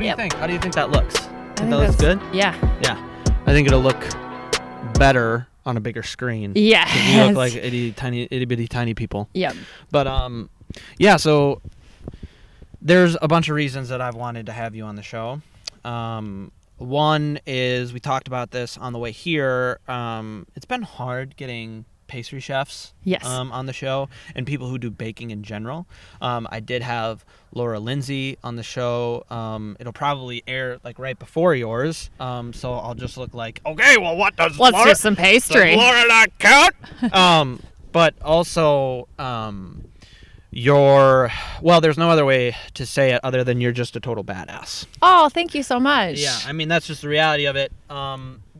you think? How do you think that looks? I think that looks good? Yeah. Yeah. I think it'll look better on a bigger screen. Yeah. You look like itty bitty tiny people. Yep. But yeah, so there's a bunch of reasons that I've wanted to have you on the show. One is we talked about this on the way here. It's been hard getting pastry chefs on the show and people who do baking in general. I did have Laura Lindsay on the show. It'll probably air like right before yours. So I'll just look like, okay, well, let's do some pastry. Does Laura not count? But also, there's no other way to say it other than you're just a total badass. Oh, thank you so much. Yeah, I mean, that's just the reality of it.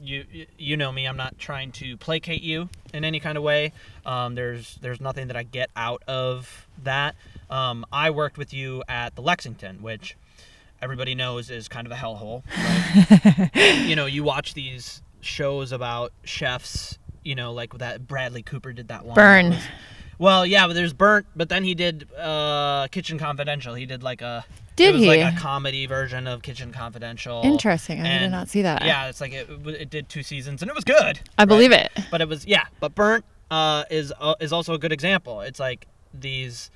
You know me, I'm not trying to placate you in any kind of way. There's nothing that I get out of that. I worked with you at the Lexington, which everybody knows is kind of a hellhole, right? You watch these shows about chefs, like that Bradley Cooper did that one. Burn. Well, yeah, but there's Burnt, but then he did Kitchen Confidential. He did like a... Did he? It was like a comedy version of Kitchen Confidential. Interesting. I did not see that. Yeah, it's like it did 2 seasons, and it was good. I believe it. But it was, but Burnt is also a good example. It's like these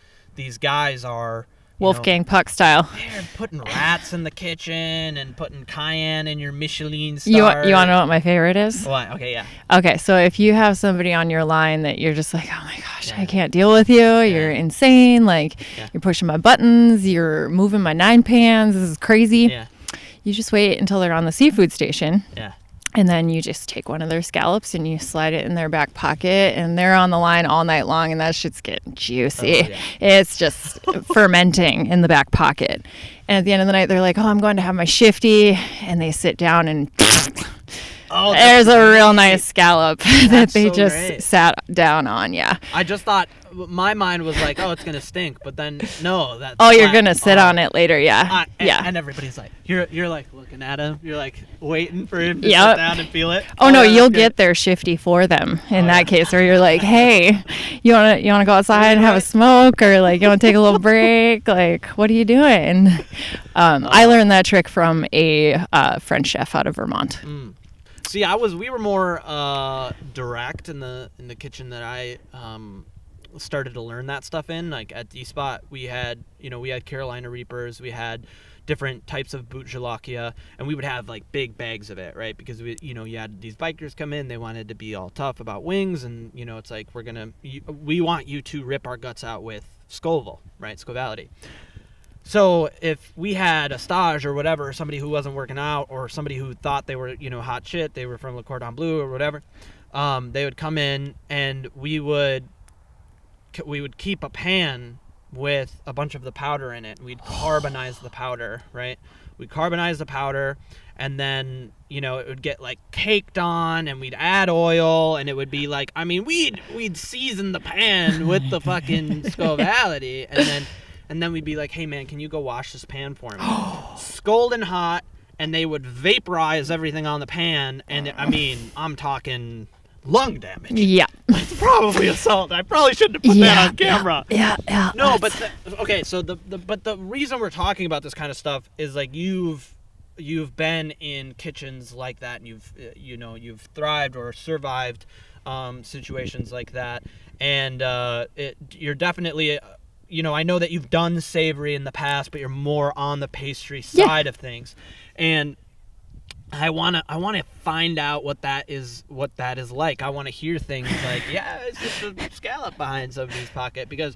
guys are... Wolfgang Puck style. They're putting rats in the kitchen and putting cayenne in your Michelin star. You want to know what my favorite is? What? Okay, yeah. Okay, so if you have somebody on your line that you're just like, oh my gosh, I can't deal with you. You're insane. Like, you're pushing my buttons. You're moving my 9 pans. This is crazy. Yeah. You just wait until they're on the seafood station. Yeah. And then you just take one of their scallops and you slide it in their back pocket, and they're on the line all night long, and that shit's getting juicy. Oh, yeah. It's just fermenting in the back pocket. And at the end of the night, they're like, oh, I'm going to have my shifty. And they sit down and there's a real nice scallop that they just sat down on. Yeah. I just thought, my mind was like, oh, it's going to stink. But then, no. You're going to sit on it later. Yeah. And everybody's like, you're like looking at him. You're like waiting for him to sit down and feel it. Oh, no, you'll get their shifty for them in that case, where you're like, hey, you want to go outside and have a smoke, or like you want to take a little break? Like, what are you doing? I learned that trick from a French chef out of Vermont. See, we were more direct in the kitchen that I started to learn that stuff in. Like at D-Spot, we had Carolina Reapers, we had different types of Bootjalakia, and we would have like big bags of it, right? Because you had these bikers come in, they wanted to be all tough about wings, and it's like we want you to rip our guts out with Scoville, right? Scovality. So if we had a stage or whatever, somebody who wasn't working out, or somebody who thought they were, hot shit, they were from Le Cordon Bleu or whatever, they would come in, and we would keep a pan with a bunch of the powder in it. We'd carbonize the powder, right? We'd carbonize the powder, and then, it would get like caked on, and we'd add oil, and it would be like, we'd season the pan with the fucking Scovality, and then we'd be like, hey man, can you go wash this pan for me? Scalding hot, and they would vaporize everything on the pan, and I'm talking lung damage. Yeah. It's probably assault. I probably shouldn't have put that on camera. Yeah. No, but so the reason we're talking about this kind of stuff is like you've been in kitchens like that, and you've thrived or survived situations like that, and you're definitely I know that you've done savory in the past, but you're more on the pastry side of things, and I want to find out what that is like. I want to hear things like, it's just a scallop behind somebody's pocket, because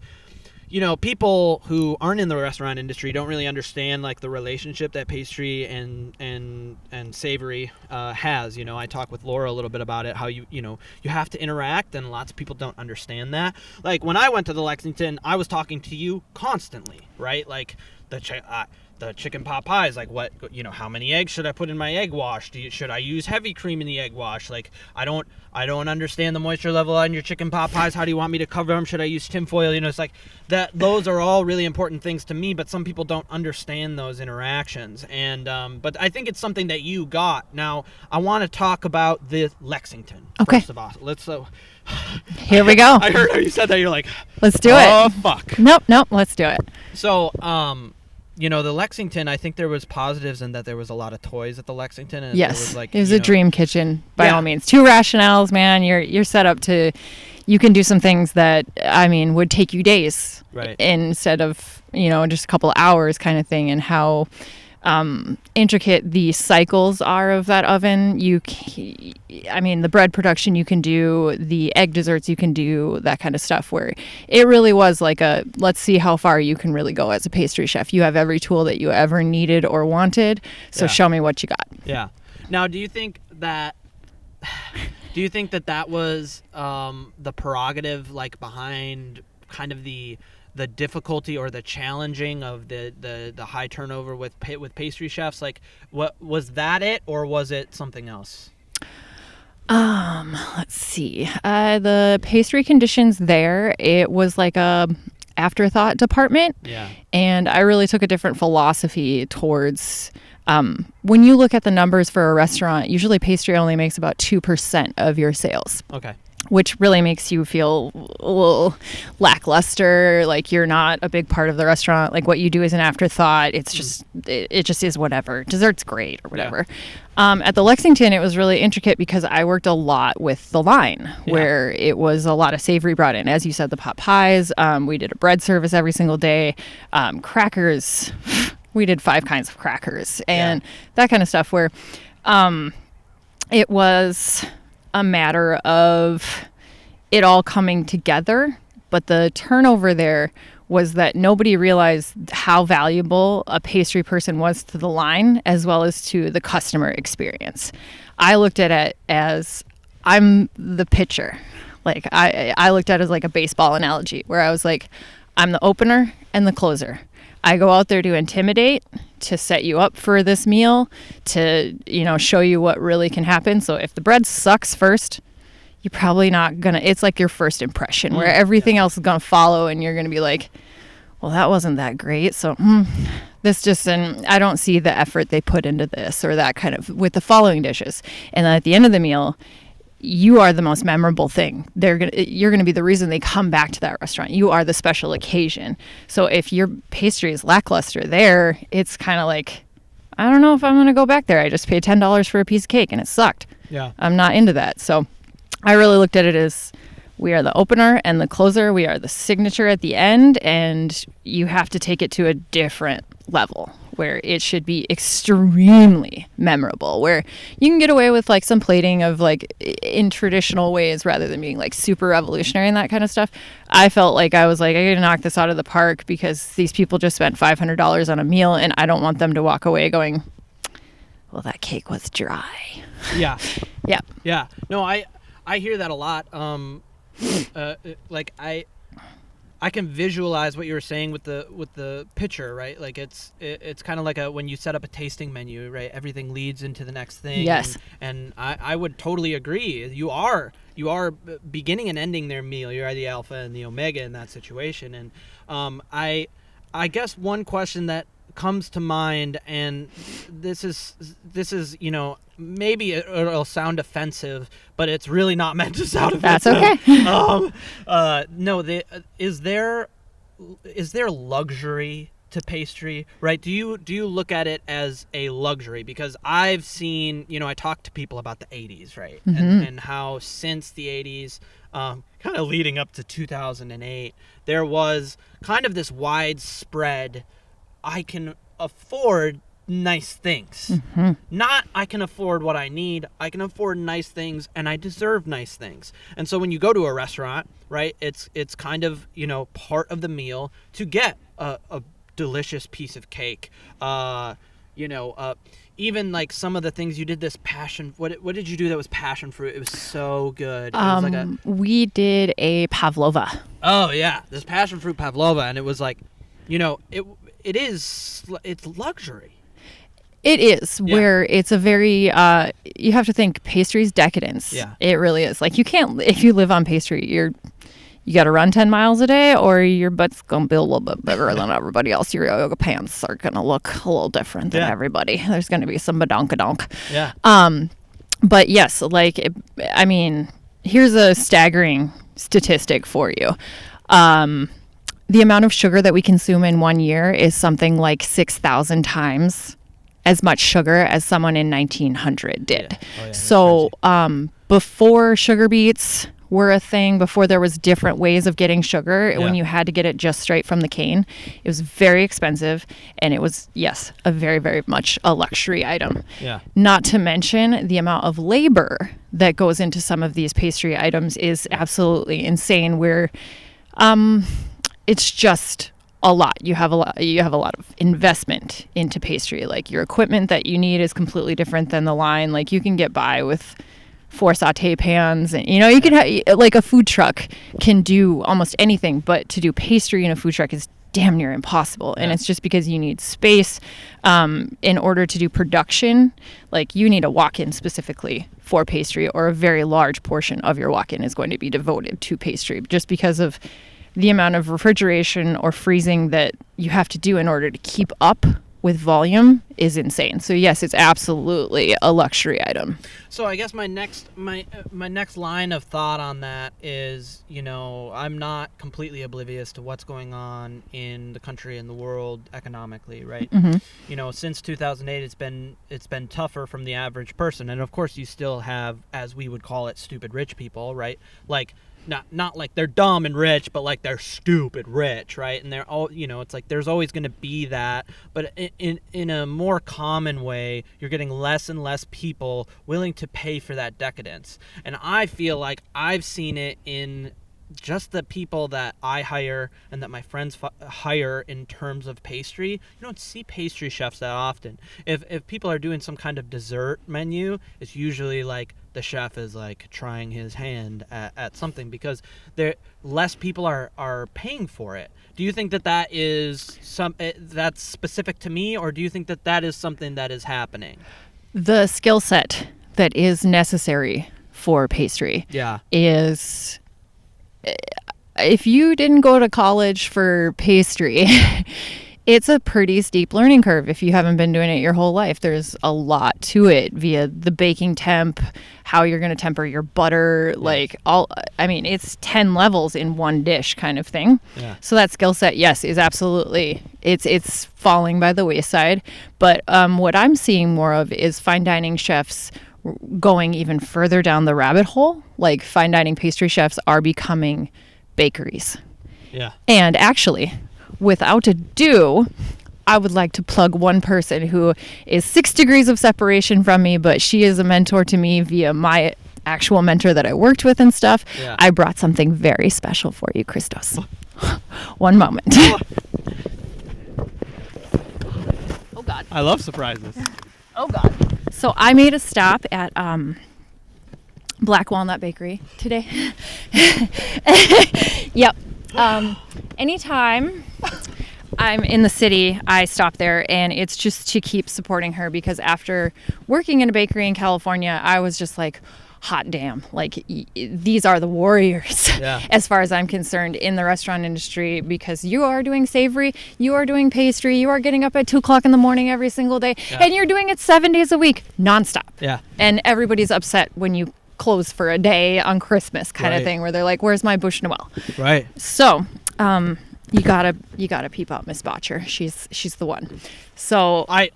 people who aren't in the restaurant industry don't really understand like the relationship that pastry and savory has. I talk with Laura a little bit about it, how you have to interact, and lots of people don't understand that. Like when I went to the Lexington, I was talking to you constantly, right? Like the chicken pot pies, like what, how many eggs should I put in my egg wash? Should I use heavy cream in the egg wash? Like, I don't understand the moisture level on your chicken pot pies. How do you want me to cover them? Should I use tinfoil? It's like that. Those are all really important things to me, but some people don't understand those interactions. And, but I think it's something that you got. Now, I want to talk about the Lexington. Okay. First of all, let's, here we go. I heard how you said that. You're like, let's do it. Oh, fuck. Nope. Let's do it. So, the Lexington, I think there was positives in that there was a lot of toys at the Lexington. And Yes, there was like, it was a dream kitchen by all means. 2 rationales, man. You're set up to, you can do some things that, I mean, would take you days instead of, just a couple of hours kind of thing. And how intricate the cycles are of that oven. The bread production you can do, the egg desserts you can do, that kind of stuff, where it really was like let's see how far you can really go as a pastry chef. You have every tool that you ever needed or wanted, so show me what you got. Yeah. Now, do you think that was the prerogative, like, behind kind of the difficulty or the challenging of the high turnover with pastry chefs? Like, what was that it, or was it something else? Let's see. The pastry conditions there, it was like a afterthought department. Yeah. And I really took a different philosophy towards, when you look at the numbers for a restaurant, usually pastry only makes about 2% of your sales. Okay. Which really makes you feel a little lackluster, like you're not a big part of the restaurant. Like, what you do is an afterthought. It's just, it just is whatever. Dessert's great or whatever. Yeah. At the Lexington, it was really intricate because I worked a lot with the line, where it was a lot of savory brought in. As you said, the pot pies. We did a bread service every single day. Crackers. We did 5 kinds of crackers and that kind of stuff, where it was a matter of it all coming together. But the turnover there was that nobody realized how valuable a pastry person was to the line as well as to the customer experience. I looked at it as, I'm the pitcher. Like, I looked at it as like a baseball analogy, where I was like, I'm the opener and the closer. I go out there to intimidate, to set you up for this meal, to, show you what really can happen. So if the bread sucks first, you're probably not going to, it's like your first impression, where everything else is going to follow, and you're going to be like, well, that wasn't that great. So this just, and I don't see the effort they put into this or that kind of, with the following dishes. And then at the end of the meal, you are the most memorable thing. You're going to be the reason they come back to that restaurant. You are the special occasion. So if your pastry is lackluster there, it's kind of like, I don't know if I'm going to go back there. I just paid $10 for a piece of cake and it sucked. Yeah. I'm not into that. So I really looked at it as, we are the opener and the closer. We are the signature at the end, and you have to take it to a different level, where it should be extremely memorable, where you can get away with like some plating of like in traditional ways rather than being like super revolutionary and that kind of stuff. I felt like I was like, I gotta knock this out of the park, because these people just spent $500 on a meal, and I don't want them to walk away going, well, that cake was dry. Yeah. Yeah. Yeah. No, I hear that a lot. Like I can visualize what you were saying with the pitcher, right? Like it's kind of like when you set up a tasting menu, right? Everything leads into the next thing. Yes. And I would totally agree. You are beginning and ending their meal. You are the alpha and the omega in that situation. And I guess one question that comes to mind, and this is maybe it'll sound offensive, but it's really not meant to sound offensive. That's okay. No, is there luxury to pastry, right? Do you look at it as a luxury? Because I've seen, I talk to people about the 80s, right? Mm-hmm. And how since the 80s, kind of leading up to 2008, there was kind of this widespread, I can afford nice things. Mm-hmm. Not I can afford what I need. I can afford nice things, and I deserve nice things. And so when you go to a restaurant, right, it's kind of, part of the meal to get a delicious piece of cake. Even like some of the things you did, this passion. What did you do that was passion fruit? It was so good. It was like we did a pavlova. Oh yeah, this passion fruit pavlova, and it was like, it's luxury. It is, where it's a very, you have to think pastry's decadence. Yeah. It really is. Like, you can't, if you live on pastry, you got to run 10 miles a day, or your butt's going to be a little bit bigger than everybody else. Your yoga pants are going to look a little different than everybody. There's going to be some badonkadonk. Yeah. But yes, here's a staggering statistic for you. the amount of sugar that we consume in 1 year is something like 6,000 times as much sugar as someone in 1900 did. Yeah. Oh, yeah, So before sugar beets were a thing, before there was different ways of getting sugar, when you had to get it just straight from the cane, it was very expensive, and it was, yes, a very, very much a luxury item. Yeah. Not to mention the amount of labor that goes into some of these pastry items is absolutely insane, where it's just a lot. You have a lot of investment into pastry. Like, your equipment that you need is completely different than the line. Like, you can get by with 4 saute pans, and you can have, like, a food truck can do almost anything, but to do pastry in a food truck is damn near impossible. And it's just because you need space in order to do production. Like, you need a walk-in specifically for pastry, or a very large portion of your walk-in is going to be devoted to pastry, just because of the amount of refrigeration or freezing that you have to do in order to keep up with volume is insane. So yes, it's absolutely a luxury item. So I guess my next line of thought on that is, I'm not completely oblivious to what's going on in the country and the world economically, right? Mm-hmm. Since 2008, it's been tougher from the average person, and of course you still have, as we would call it, stupid rich people, right? Like, not like they're dumb and rich, but like they're stupid rich, right? And they're all, it's like there's always going to be that, but in a more common way, you're getting less and less people willing to pay for that decadence. And I feel like I've seen it in just the people that I hire and that my friends hire in terms of pastry. You don't see pastry chefs that often. If people are doing some kind of dessert menu, it's usually like the chef is like trying his hand at something, because less people are paying for it. Do you think that is that's specific to me, or do you think that is something that is happening? The skill set that is necessary for pastry is, if you didn't go to college for pastry, it's a pretty steep learning curve if you haven't been doing it your whole life. There's a lot to it, via the baking temp, how you're going to temper your butter, it's 10 levels in one dish kind of thing. Yeah. So that skill set, yes, is absolutely, it's falling by the wayside. But what I'm seeing more of is fine dining chefs going even further down the rabbit hole. Like, fine dining pastry chefs are becoming bakeries. Yeah. And actually, without ado, I would like to plug one person who is 6 degrees of separation from me, but she is a mentor to me via my actual mentor that I worked with and stuff. Yeah. I brought something very special for you, Christos. One moment. Oh, God. I love surprises. Oh, God. So I made a stop at Black Walnut Bakery today. Yep. Anytime I'm in the city, I stop there, and it's just to keep supporting her, because after working in a bakery in California, I was just like, hot damn, like, these are the warriors, as far as I'm concerned, in the restaurant industry, because you are doing savory, you are doing pastry, you are getting up at 2 o'clock in the morning every single day, and you're doing it 7 days a week, nonstop. Yeah. And everybody's upset when you close for a day on Christmas kind of thing, where they're like, where's my Bouche Noel? Right. So, you gotta peep out Miss Botcher. She's the one. So I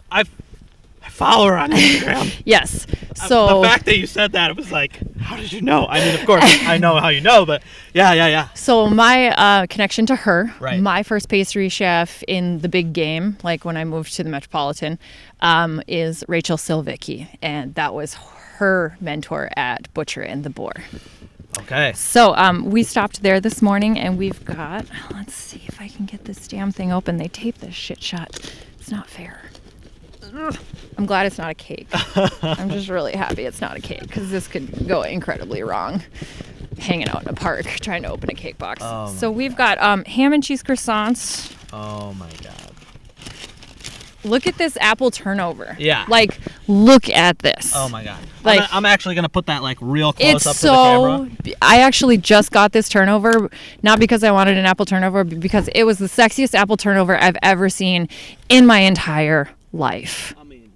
follow her on Instagram. Yes. So the fact that you said that, it was like, how did you know? I mean, of course, I know how you know, but yeah. So my connection to her, my first pastry chef in the big game, like when I moved to the Metropolitan, is Rachel Silvicki, and that was her mentor at Butcher and the Boar. Okay. So we stopped there this morning, and we've got, let's see if I can get this damn thing open. They tape this shit shut. It's not fair. Ugh. I'm glad it's not a cake. I'm just really happy it's not a cake, because this could go incredibly wrong. Hanging out in a park trying to open a cake box. So we've got ham and cheese croissants. Oh my God. Look at this apple turnover. Yeah. Like, look at this. Oh my God. Like, I'm actually going to put that like real close up to the camera. I actually just got this turnover, not because I wanted an apple turnover, but because it was the sexiest apple turnover I've ever seen in my entire life. I mean,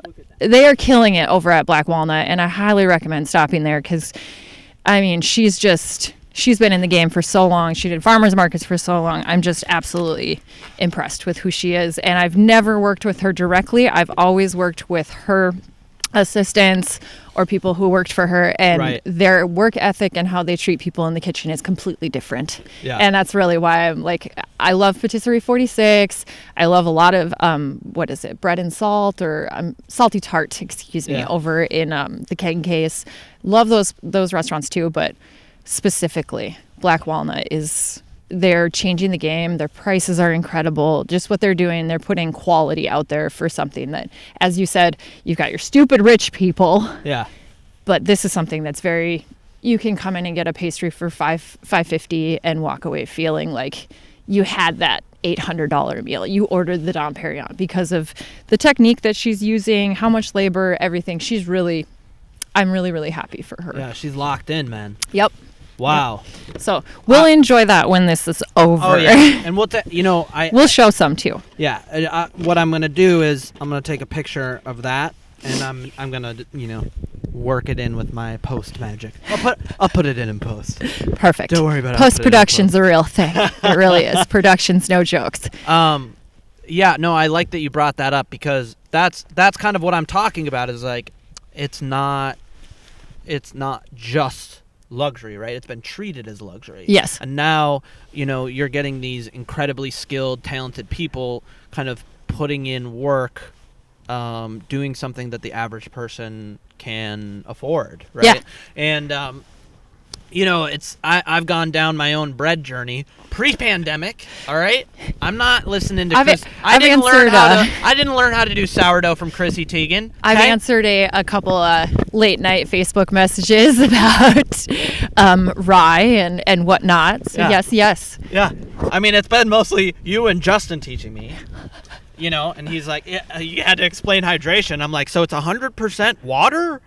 look at that. They are killing it over at Black Walnut, and I highly recommend stopping there, because, I mean, she's just she's been in the game for so long. She did farmers markets for so long. I'm just absolutely impressed with who she is. And I've never worked with her directly. I've always worked with her assistants or people who worked for her, and their work ethic and how they treat people in the kitchen is completely different. Yeah. And that's really why I'm like, I love Patisserie 46. I love a lot of bread and salt, or salty tart, over in the Keg and Case. Love those restaurants too, but specifically Black Walnut they're changing the game. Their prices are incredible. Just what they're doing, they're putting quality out there for something that, as you said, you've got your stupid rich people. Yeah. But this is something that's you can come in and get a pastry for $5.50 and walk away feeling like you had that $800 meal. You ordered the Dom Perignon because of the technique that she's using, how much labor, everything. I'm really, really happy for her. Yeah, she's locked in, man. Yep. Wow. So we'll enjoy that when this is over. Oh yeah, and we'll show some too. Yeah, what I'm gonna do is I'm gonna take a picture of that, and I'm gonna work it in with my post magic. I'll put it in post. Perfect. Don't worry about it. Post production's a real thing. It really is. Production's no jokes. Yeah, no, I like that you brought that up, because that's kind of what I'm talking about. Is like, it's not just luxury, right? It's been treated as luxury. Yes. And now, you're getting these incredibly skilled, talented people kind of putting in work, doing something that the average person can afford, right? Yeah. And I've gone down my own bread journey pre-pandemic. All right, I'm not listening to Chris. I didn't learn how to do sourdough from Chrissy Teigen. Okay? I've answered a couple late night Facebook messages about rye and whatnot. So yes. Yeah, I mean, it's been mostly you and Justin teaching me. And he's like, yeah, you had to explain hydration. I'm like, so it's 100% water?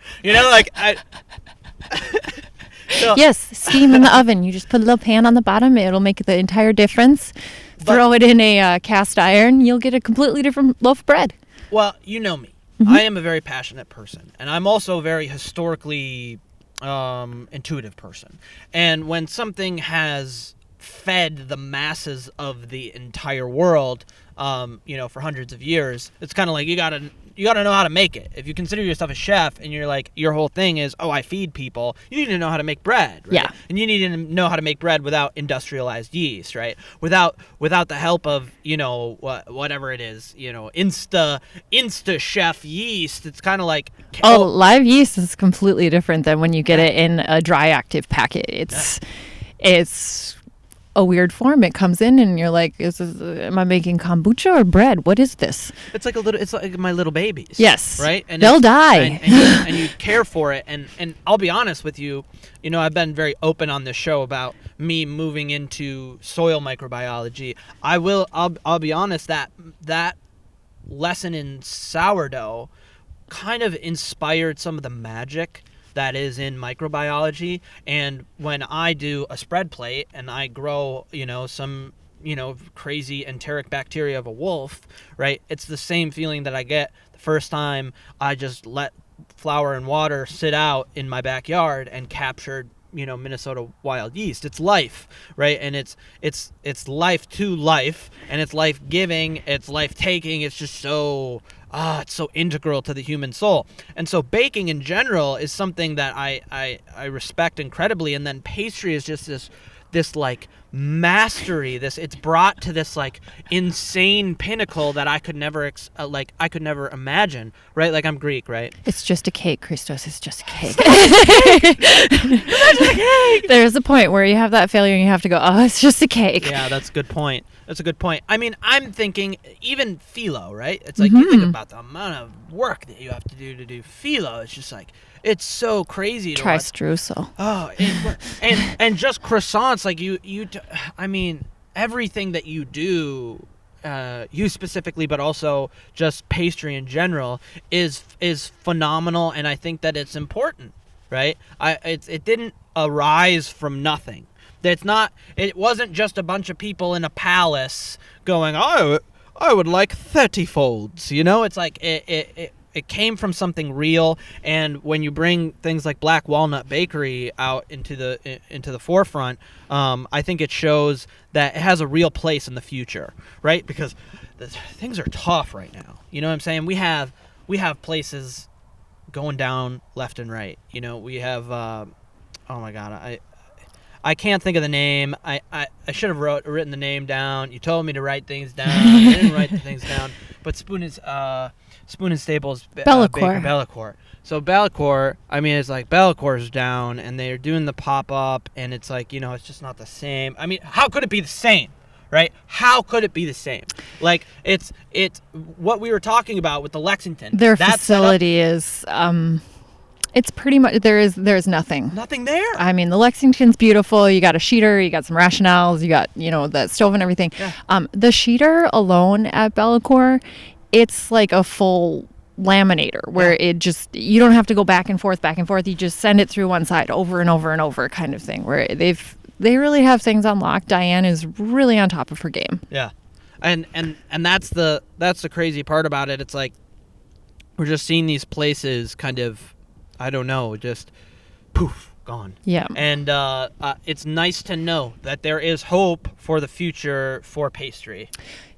So, yes, steam in the oven. You just put a little pan on the bottom. It'll make the entire difference. Throw it in a cast iron. You'll get a completely different loaf of bread. Well, you know me. Mm-hmm. I am a very passionate person. And I'm also a very historically intuitive person. And when something has fed the masses of the entire world, for hundreds of years, it's kind of like you gotta know how to make it. If you consider yourself a chef and you're like, your whole thing is, I feed people, you need to know how to make bread, right? Yeah. And you need to know how to make bread without industrialized yeast, right? Without the help of, whatever it is, Insta Chef yeast. It's kind of like... live yeast is completely different than when you get it in a dry active packet. It's a weird form. It comes in and you're like, am I making kombucha or bread? What is this? It's like my little babies. Yes. Right? And they'll die. And you care for it. And I'll be honest with you, I've been very open on this show about me moving into soil microbiology. I'll be honest, that lesson in sourdough kind of inspired some of the magic that is in microbiology. And when I do a spread plate and I grow, some, crazy enteric bacteria of a wolf, right? It's the same feeling that I get the first time I just let flour and water sit out in my backyard and captured, Minnesota wild yeast. It's life, right? And it's life to life, and it's life giving, it's life taking. It's just so... it's so integral to the human soul. And so baking in general is something that I respect incredibly. And then pastry is just this like mastery. It's brought to this like insane pinnacle that I could never imagine. Right? Like, I'm Greek, right? It's just a cake, Christos. It's just a cake. It's just a cake. There's a point where you have that failure and you have to go, it's just a cake. Yeah, that's a good point. I mean, I'm thinking even phyllo, right? It's like, you think about the amount of work that you have to do phyllo. It's just like, it's so crazy. Try streusel. Oh, and just croissants, like I mean, everything that you do, you specifically, but also just pastry in general, is phenomenal, and I think that it's important, right? It didn't arise from nothing. It wasn't just a bunch of people in a palace going, I would like 30 folds, It's like it came from something real. And when you bring things like Black Walnut Bakery out into the forefront, I think it shows that it has a real place in the future, right? Because things are tough right now. You know what I'm saying? We have places going down left and right. You know, we have oh my God, I can't think of the name. I should have written the name down. You told me to write things down. I didn't write the things down. But Spoon and Staples Bellacore. Bellacore. So Bellacore, I mean, it's like Bellacore's down, and they're doing the pop-up, and it's like, you know, it's just not the same. I mean, how could it be the same, right? How could it be the same? Like, it's what we were talking about with the Lexington. Their facility is... It's pretty much there's nothing. Nothing there. I mean, the Lexington's beautiful. You got a sheeter, you got some rationales, you got, you know, the stove and everything. Yeah. The sheeter alone at Bellacore, it's like a full laminator where it just, you don't have to go back and forth. You just send it through one side over and over and over kind of thing, where they really have things on lock. Diane is really on top of her game. Yeah. And that's the crazy part about it. It's like we're just seeing these places kind of, I don't know, just poof, gone. Yeah. And it's nice to know that there is hope for the future for pastry.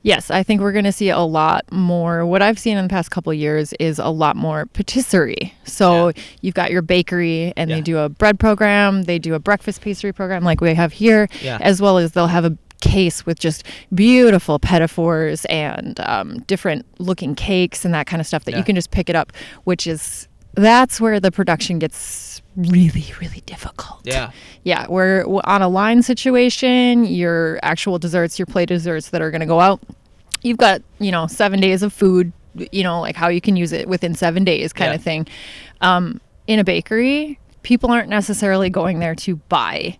Yes, I think we're going to see a lot more. What I've seen in the past couple of years is a lot more patisserie. So you've got your bakery, and they do a bread program. They do a breakfast pastry program like we have here, as well as they'll have a case with just beautiful petit-fours and different looking cakes and that kind of stuff that you can just pick it up, that's where the production gets really, really difficult. Yeah. Yeah, we're on a line situation, your actual desserts, your plate desserts that are going to go out. You've got, 7 days of food, like how you can use it within 7 days kind of thing. In a bakery, people aren't necessarily going there to buy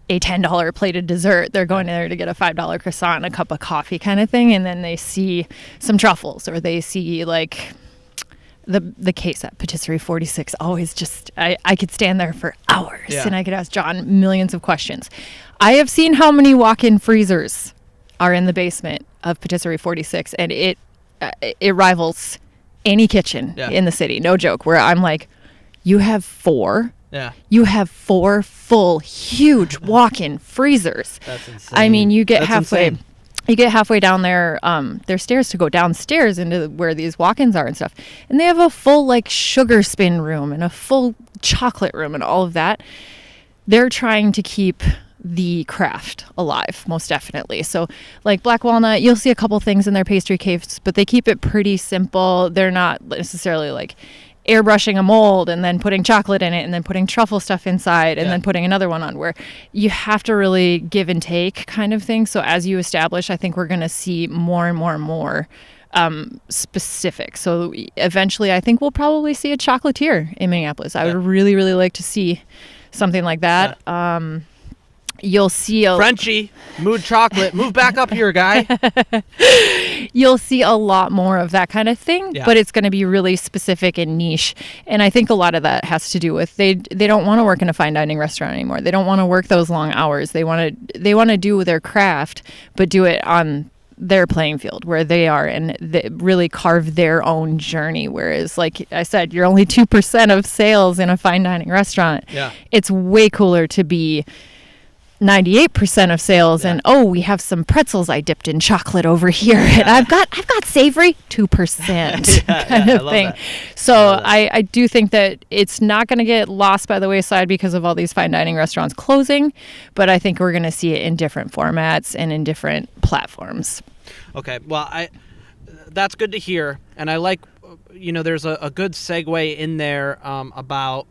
a $10 plated dessert. They're going there to get a $5 croissant and a cup of coffee kind of thing. And then they see some truffles, or they see like... The case at Patisserie 46 always just, I could stand there for hours and I could ask John millions of questions. I have seen how many walk-in freezers are in the basement of Patisserie 46, and it rivals any kitchen in the city. No joke. Where I'm like, you have 4. Yeah. You have 4 full, huge walk-in freezers. That's insane. I mean, you get That's halfway. Insane. You get halfway down there, there's stairs to go downstairs into where these walk-ins are and stuff. And they have a full, like, sugar spin room and a full chocolate room and all of that. They're trying to keep the craft alive, most definitely. So, like, Black Walnut, you'll see a couple things in their pastry cakes, but they keep it pretty simple. They're not necessarily, like, airbrushing a mold and then putting chocolate in it and then putting truffle stuff inside and then putting another one on, where you have to really give and take kind of thing. So as you establish, I think we're going to see more and more and more specific. So eventually I think we'll probably see a chocolatier in Minneapolis. I would really, really like to see something like that. You'll see a Frenchie, mood chocolate, move back up here, guy. You'll see a lot more of that kind of thing, but it's going to be really specific and niche. And I think a lot of that has to do with they don't want to work in a fine dining restaurant anymore. They don't want to work those long hours. They want to do their craft, but do it on their playing field where they are, and they really carve their own journey. Whereas, like I said, you're only 2% of sales in a fine dining restaurant. Yeah. It's way cooler to be 98% of sales, and we have some pretzels I dipped in chocolate over here, and I've got savory 2% kind of thing. That. So I do think that it's not going to get lost by the wayside because of all these fine dining restaurants closing, but I think we're going to see it in different formats and in different platforms. Okay, well, that's good to hear, and I like, there's a good segue in there about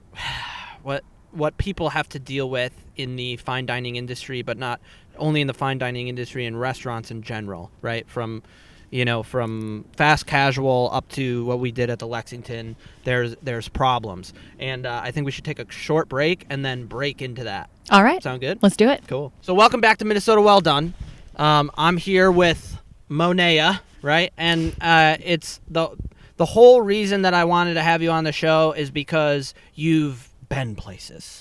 what people have to deal with in the fine dining industry, but not only in the fine dining industry, in restaurants in general, right? From fast casual up to what we did at the Lexington, there's problems. And I think we should take a short break and then break into that. All right. Sound good? Let's do it. Cool. So welcome back to Minnesota Well Done. I'm here with Monaya, right? And it's the whole reason that I wanted to have you on the show is because you've been places.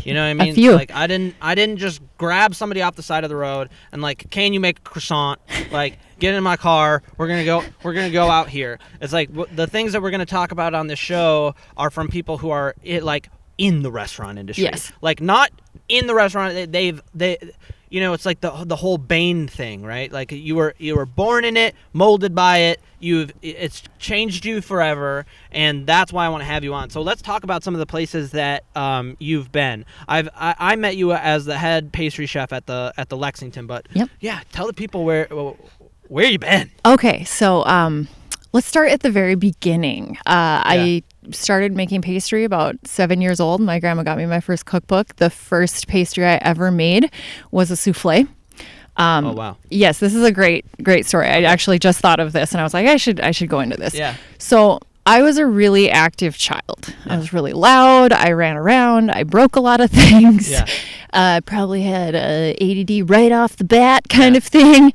You know what I mean? A few. Like I didn't just grab somebody off the side of the road and like, can you make a croissant? Like, get in my car. We're gonna go out here. It's like the things that we're gonna talk about on this show are from people who are like in the restaurant industry. Yes. Like not in the restaurant. They you know, it's like the whole Bain thing, right? Like you were born in it, molded by it. It's changed you forever, and that's why I want to have you on. So let's talk about some of the places that you've been. I met you as the head pastry chef at the Lexington, but yep. Yeah, tell the people where you been. Okay, so let's start at the very beginning. I started making pastry about 7 years old. My grandma got me my first cookbook. The first pastry I ever made was a souffle. Oh wow! Yes, this is a great story. I actually just thought of this, and I was like, I should go into this. Yeah. So I was a really active child. I was really loud. I ran around. I broke a lot of things. Yeah. Probably had ADD right off the bat, kind of thing.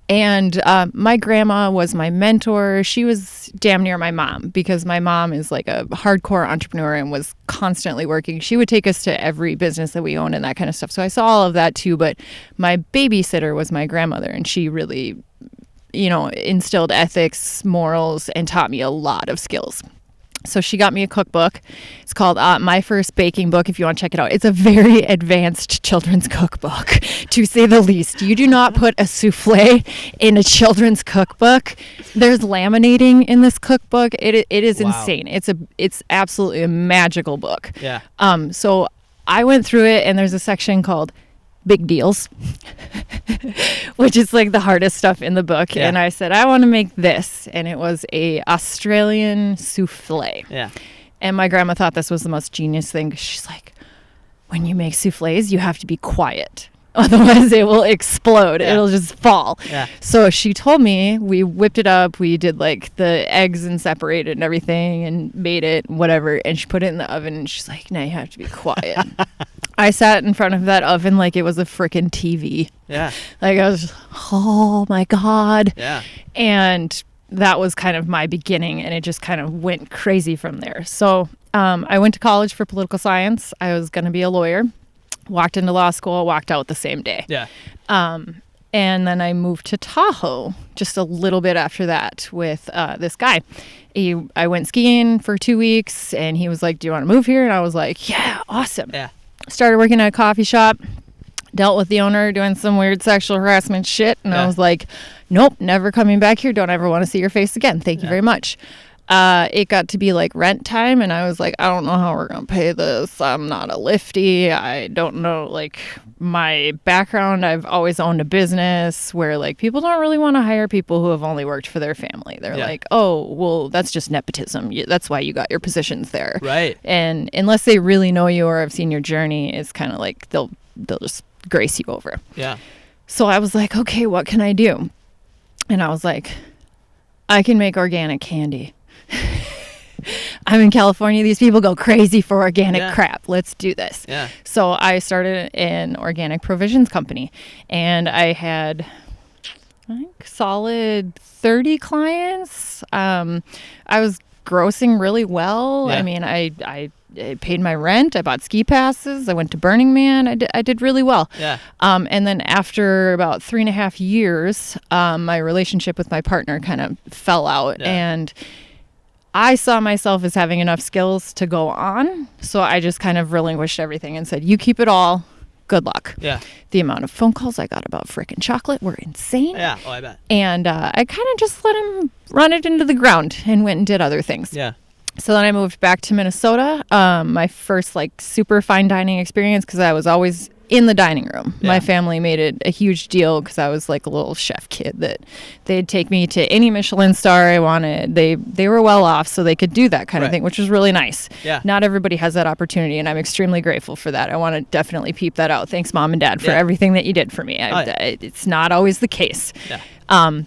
And my grandma was my mentor. She was damn near my mom because my mom is like a hardcore entrepreneur and was constantly working. She would take us to every business that we owned and that kind of stuff. So I saw all of that too. But my babysitter was my grandmother, and she really, you know, instilled ethics, morals, and taught me a lot of skills. So she got me a cookbook. It's called My First Baking Book, if you want to check it out. It's a very advanced children's cookbook, to say the least. You do not put a souffle in a children's cookbook. There's laminating in this cookbook. It is Wow. insane. It's absolutely a magical book. Yeah. So I went through it, and there's a section called Big Deals, which is like the hardest stuff in the book. Yeah. And I said, I want to make this. And it was a Australian souffle. Yeah. And my grandma thought this was the most genius thing. 'Cause she's like, when you make souffles, you have to be quiet. Otherwise, it will explode. Yeah. It'll just fall. Yeah. So she told me, we whipped it up. We did like the eggs and separated and everything and made it, whatever. And she put it in the oven, and she's like, now you have to be quiet. I sat in front of that oven like it was a freaking TV. Yeah. Like I was, oh my God. Yeah. And that was kind of my beginning, and it just kind of went crazy from there. So I went to college for political science. I was going to be a lawyer. Walked into law school, walked out the same day. Yeah. And then I moved to Tahoe just a little bit after that with this guy. I went skiing for 2 weeks, and he was like, do you want to move here? And I was like, yeah, awesome. Yeah. Started working at a coffee shop, dealt with the owner doing some weird sexual harassment shit. And I was like, nope, never coming back here. Don't ever want to see your face again. Thank you very much. It got to be like rent time, and I was like, I don't know how we're going to pay this. I'm not a lifty. I don't know, like, my background. I've always owned a business where, like, people don't really want to hire people who have only worked for their family. They're like, oh, well, that's just nepotism. That's why you got your positions there. Right. And unless they really know you or have seen your journey, it's kind of like they'll just grace you over. Yeah. So I was like, okay, what can I do? And I was like, I can make organic candy. I'm in California. These people go crazy for organic crap. Let's do this. Yeah. So I started an organic provisions company, and I had, I think, solid 30 clients. I was grossing really well. Yeah. I mean, I paid my rent. I bought ski passes. I went to Burning Man. I did really well. Yeah. And then after about 3.5 years, my relationship with my partner kind of fell out, and I saw myself as having enough skills to go on. So I just kind of relinquished everything and said, you keep it all. Good luck. Yeah. The amount of phone calls I got about frickin' chocolate were insane. Yeah. Oh, I bet. And I kind of just let him run it into the ground and went and did other things. Yeah. So then I moved back to Minnesota. My first like super fine dining experience, because I was always in the dining room. Yeah. My family made it a huge deal because I was like a little chef kid that they'd take me to any Michelin star I wanted. They were well off, so they could do that kind of thing, which was really nice. Yeah. Not everybody has that opportunity, and I'm extremely grateful for that. I want to definitely peep that out. Thanks, Mom and Dad, for everything that you did for me. It's not always the case. Yeah.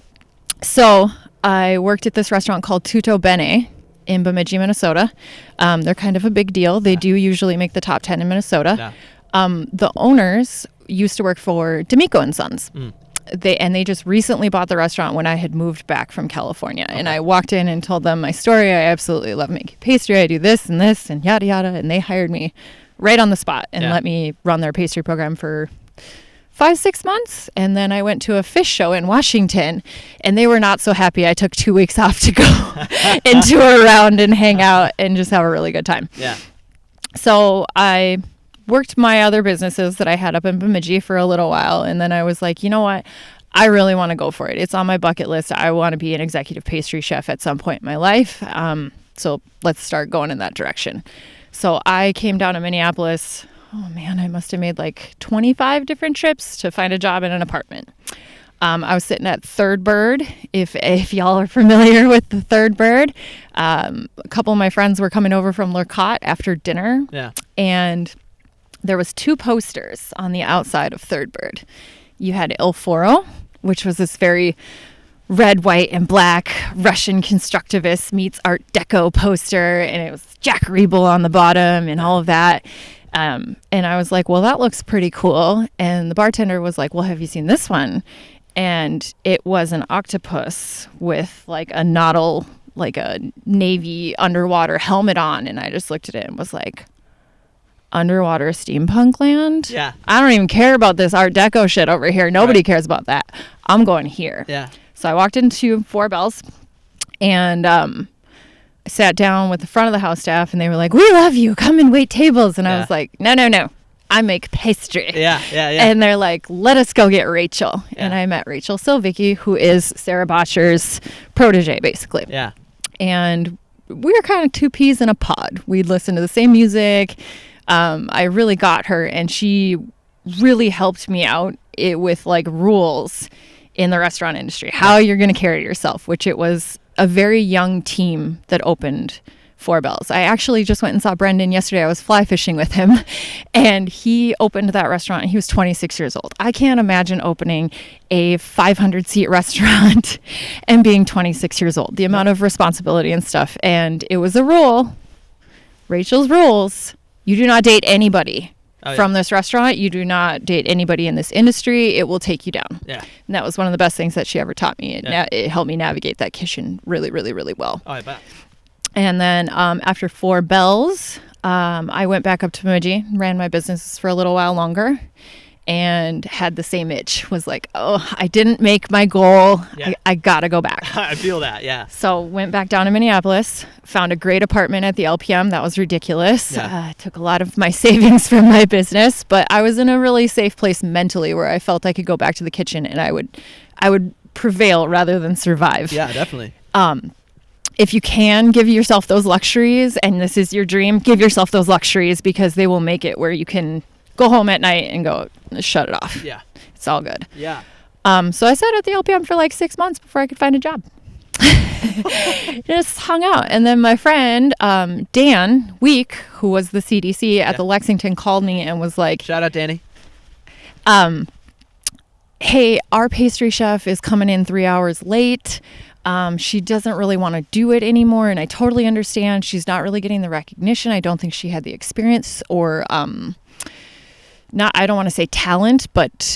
So I worked at this restaurant called Tutto Bene in Bemidji, Minnesota. They're kind of a big deal. They do usually make the top 10 in Minnesota. Yeah. The owners used to work for D'Amico and Sons. they just recently bought the restaurant when I had moved back from California. Okay. And I walked in and told them my story. I absolutely love making pastry. I do this and yada, yada. And they hired me right on the spot and let me run their pastry program for 5-6 months. And then I went to a fish show in Washington, and they were not so happy I took 2 weeks off to go and tour around and hang out and just have a really good time. Yeah. So I worked my other businesses that I had up in Bemidji for a little while. And then I was like, you know what? I really want to go for it. It's on my bucket list. I want to be an executive pastry chef at some point in my life. So let's start going in that direction. So I came down to Minneapolis. Oh man, I must have made like 25 different trips to find a job in an apartment. I was sitting at Third Bird. If y'all are familiar with the Third Bird, a couple of my friends were coming over from Lurcott after dinner. Yeah. And there was 2 posters on the outside of Third Bird. You had Il Foro, which was this very red, white, and black Russian constructivist meets Art Deco poster, and it was Jack Riebel on the bottom and all of that. And I was like, well, that looks pretty cool. And the bartender was like, well, have you seen this one? And it was an octopus with like a noddle, like a Navy underwater helmet on. And I just looked at it and was like, underwater steampunk land? Yeah. I don't even care about this Art Deco shit over here. Nobody cares about that. I'm going here. Yeah. So I walked into Four Bells and I sat down with the front of the house staff, and they were like, we love you. Come and wait tables. And I was like, no. I make pastry. Yeah. And they're like, let us go get Rachel. Yeah. And I met Rachel Silvicki, who is Sarah Botcher's protege, basically. Yeah. And we were kind of 2 peas in a pod. We'd listen to the same music. I really got her, and she really helped me out with like rules in the restaurant industry, how you're going to carry yourself, which it was a very young team that opened Four Bells. I actually just went and saw Brendan yesterday. I was fly fishing with him, and he opened that restaurant, and he was 26 years old. I can't imagine opening a 500-seat restaurant and being 26 years old, the amount of responsibility and stuff. And it was a rule, Rachel's rules. You do not date anybody from this restaurant. You do not date anybody in this industry. It will take you down. Yeah. And that was one of the best things that she ever taught me. It helped me navigate that kitchen really, really, really well. Oh, I bet. And then after Four Bells, I went back up to Bemidji, ran my businesses for a little while longer, and had the same itch. Was like, oh, I didn't make my goal. Yeah. I got to go back. I feel that, yeah. So went back down to Minneapolis, found a great apartment at the LPM. That was ridiculous. Yeah. Took a lot of my savings from my business, but I was in a really safe place mentally where I felt I could go back to the kitchen and I would prevail rather than survive. Yeah, definitely. If you can give yourself those luxuries, and this is your dream, give yourself those luxuries, because they will make it where you can go home at night and go, shut it off. Yeah. It's all good. Yeah. So I sat at the LPM for like 6 months before I could find a job. Just hung out. And then my friend, Dan Week, who was the CDC at the Lexington, called me and was like, shout out, Danny. Hey, our pastry chef is coming in 3 hours late. She doesn't really want to do it anymore. And I totally understand. She's not really getting the recognition. I don't think she had the experience or, I don't want to say talent,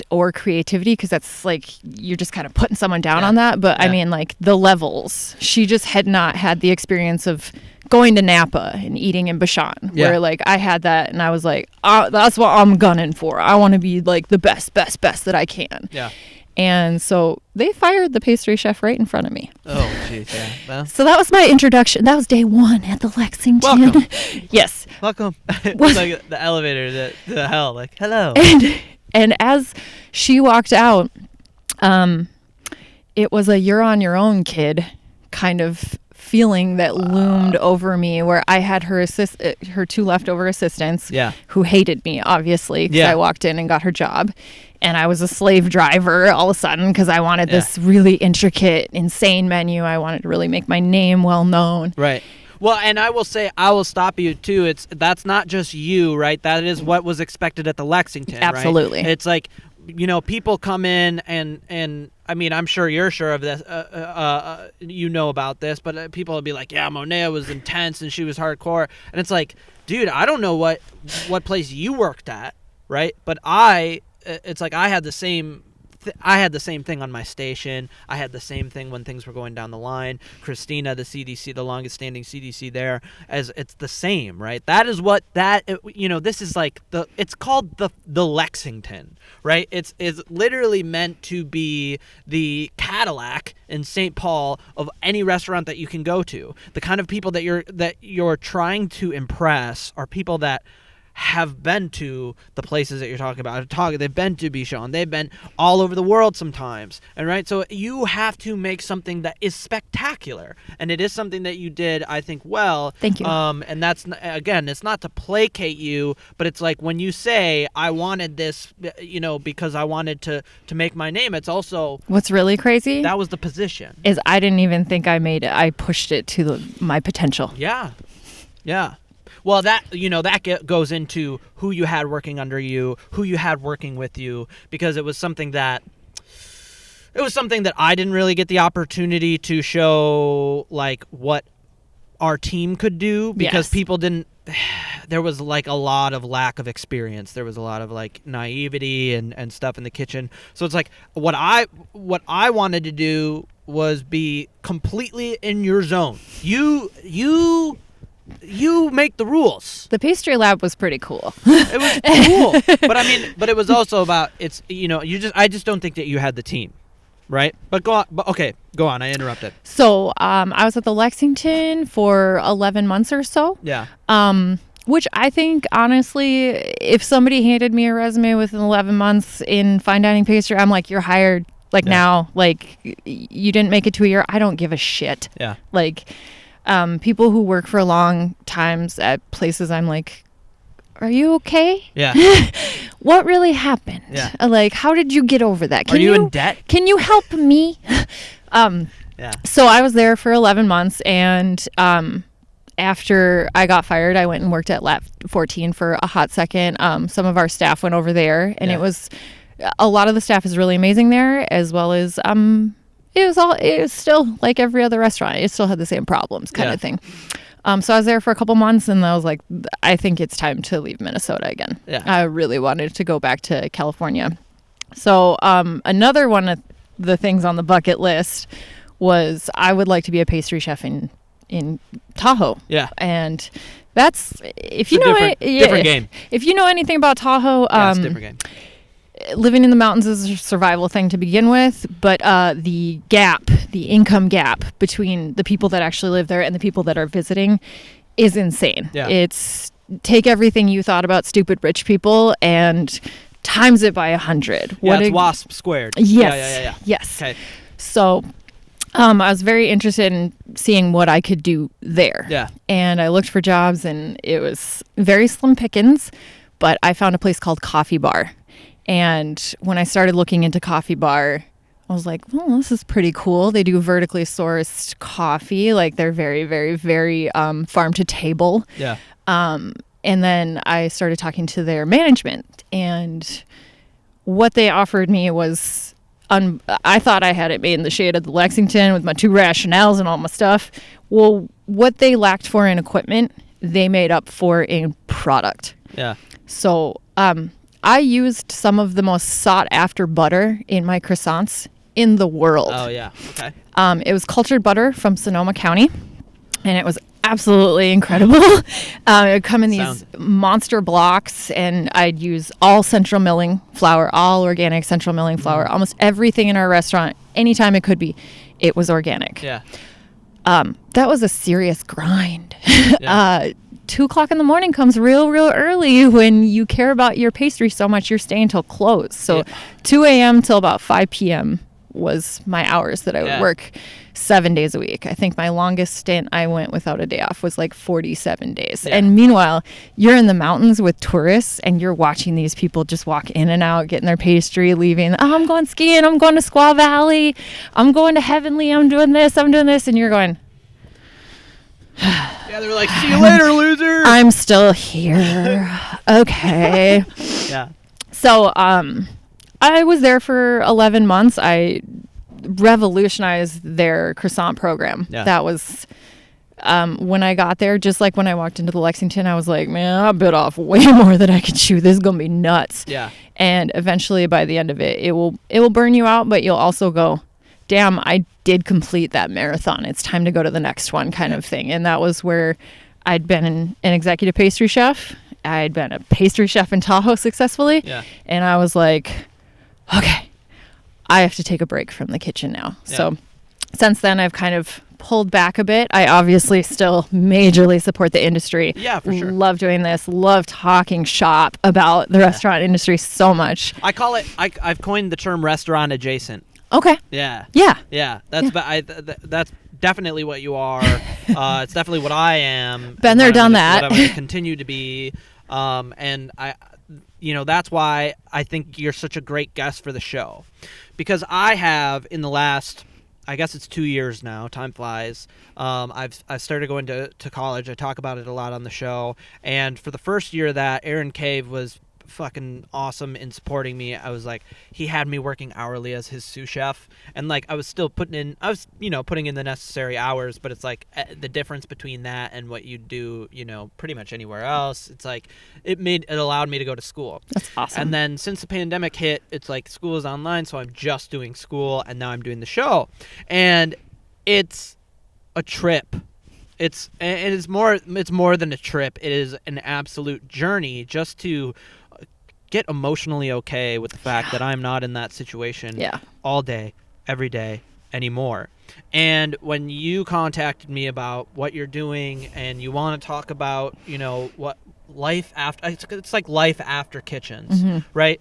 or creativity, because that's like, you're just kind of putting someone down on that. But I mean, like the levels, she just had not had the experience of going to Napa and eating in Bashan, where like I had that. And I was like, that's what I'm gunning for. I want to be like the best that I can. Yeah. And so they fired the pastry chef right in front of me. Oh, jeez, yeah. Well. So that was my introduction. That was day one at the Lexington. Welcome. Yes. Welcome. It was like the elevator to hell. Like, hello. And as she walked out, it was a you're on your own, kid kind of feeling that loomed over me, where I had her two leftover assistants who hated me, obviously, because I walked in and got her job. And I was a slave driver all of a sudden because I wanted this really intricate, insane menu. I wanted to really make my name well known. Right. Well, and I will say, I will stop you too. That's not just you, right? That is what was expected at the Lexington. Absolutely. Right? It's like, people come in and I mean, I'm sure you're sure of this, you know about this, but people will be like, yeah, Monaya was intense and she was hardcore. And it's like, dude, I don't know what place you worked at, right? But it's like I had the same I had the same thing on my station. I had the same thing when things were going down the line. Christina, the CDC, the longest standing CDC there, as it's the same, right? That is what this is like it's called the Lexington, right? It's literally meant to be the Cadillac in St. Paul of any restaurant that you can go to. The kind of people that you're trying to impress are people that have been to the places that you're talking about. They've been to Bichon. They've been all over the world sometimes. And right, so you have to make something that is spectacular. And it is something that you did, I think, well. Thank you. And that's, again, it's not to placate you, but it's like when you say, I wanted this, because I wanted to make my name, it's also... What's really crazy? That was the position. Is I didn't even think I made it. I pushed it to my potential. Yeah. Yeah. Well, that goes into who you had working under you, who you had working with you, because it was something that I didn't really get the opportunity to show, like, what our team could do, because people didn't. There was like a lot of lack of experience. There was a lot of like naivety and stuff in the kitchen. So it's like what I wanted to do was be completely in your zone. You make the rules. The pastry lab was pretty cool. It was cool, but it was also about I just don't think that you had the team, right? But go on. Go on. I interrupted. So I was at the Lexington for 11 months or so. Yeah. Which I think, honestly, if somebody handed me a resume within 11 months in fine dining pastry, I'm like, you're hired. Like now, like you didn't make it to a year. I don't give a shit. Yeah. Like. People who work for long times at places, I'm like, are you okay? Yeah. What really happened? Yeah. Like, how did you get over that? Are you in debt? Can you help me? Yeah. So I was there for 11 months, and after I got fired, I went and worked at Lat 14 for a hot second. Some of our staff went over there, and a lot of the staff is really amazing there, as well as it was still like every other restaurant. It still had the same problems kind of thing. So I was there for a couple months, and I was like, I think it's time to leave Minnesota again. Yeah. I really wanted to go back to California. So another one of the things on the bucket list was I would like to be a pastry chef in Tahoe. Yeah. And that's, if you know different game. If you know anything about Tahoe, it's a different game. Living in the mountains is a survival thing to begin with, but the income gap between the people that actually live there and the people that are visiting is insane. Yeah. It's take everything you thought about stupid rich people and times it by 100. It's WASP squared. Yes. Yeah. Yes. Okay. So I was very interested in seeing what I could do there. Yeah. And I looked for jobs, and it was very slim pickings, but I found a place called Coffee Bar. And when I started looking into Coffee Bar, I was like, well, this is pretty cool. They do vertically sourced coffee. Like, they're very, very, very farm to table. Yeah. And then I started talking to their management, and what they offered me was, I thought I had it made in the shade of the Lexington with my 2 rationales and all my stuff. Well, what they lacked for in equipment, they made up for in product. Yeah. So, I used some of the most sought after butter in my croissants in the world. Oh, yeah. Okay. It was cultured butter from Sonoma County, and it was absolutely incredible. It would come in these monster blocks, and I'd use all central milling flour, all organic central milling flour. Almost everything in our restaurant, anytime it could be, it was organic. Yeah. That was a serious grind. Yeah. 2 o'clock in the morning comes real early when you care about your pastry so much you're staying till close. So 2 a.m. till about 5 p.m. was my hours that I would work 7 days a week. I think my longest stint I went without a day off was like 47 days. Yeah. And meanwhile, you're in the mountains with tourists, and you're watching these people just walk in and out, getting their pastry, leaving. Oh, I'm going skiing. I'm going to Squaw Valley. I'm going to Heavenly. I'm doing this. And you're going... Yeah, they were like, see you later, loser. I'm still here. Okay. Yeah. So I was there for 11 months. I revolutionized their croissant program. Yeah. That was when I got there, just like when I walked into the Lexington, I was like, man, I bit off way more than I can chew. This is gonna be nuts. Yeah. And eventually, by the end of it, it will burn you out, but you'll also go, damn, I did complete that marathon. It's time to go to the next one, kind of thing. And that was where I'd been an executive pastry chef. I'd been a pastry chef in Tahoe successfully. Yeah. And I was like, okay, I have to take a break from the kitchen now. Yeah. So since then, I've kind of pulled back a bit. I obviously still majorly support the industry. Yeah, for sure. Love doing this. Love talking shop about the restaurant industry so much. I call it, I've coined the term restaurant adjacent. Okay. Yeah. Yeah. Yeah. That's definitely what you are. It's definitely what I am. Been there, done that. What I'm going to continue to be. And that's why I think you're such a great guest for the show, because I have, in the last, I guess it's 2 years now, time flies. I've started going to college. I talk about it a lot on the show. And for the first year of that, Aaron Cave was fucking awesome in supporting me. I was like, he had me working hourly as his sous chef, and like I was still putting in the necessary hours, but it's like the difference between that and what you do, pretty much anywhere else, it's like it allowed me to go to school. That's awesome. And then since the pandemic hit, it's like school is online, so I'm just doing school, and now I'm doing the show, and it's a trip. It's more than a trip. It is an absolute journey just to get emotionally okay with the fact that I'm not in that situation all day, every day anymore. And when you contacted me about what you're doing and you want to talk about, what life after, it's like life after kitchens, right?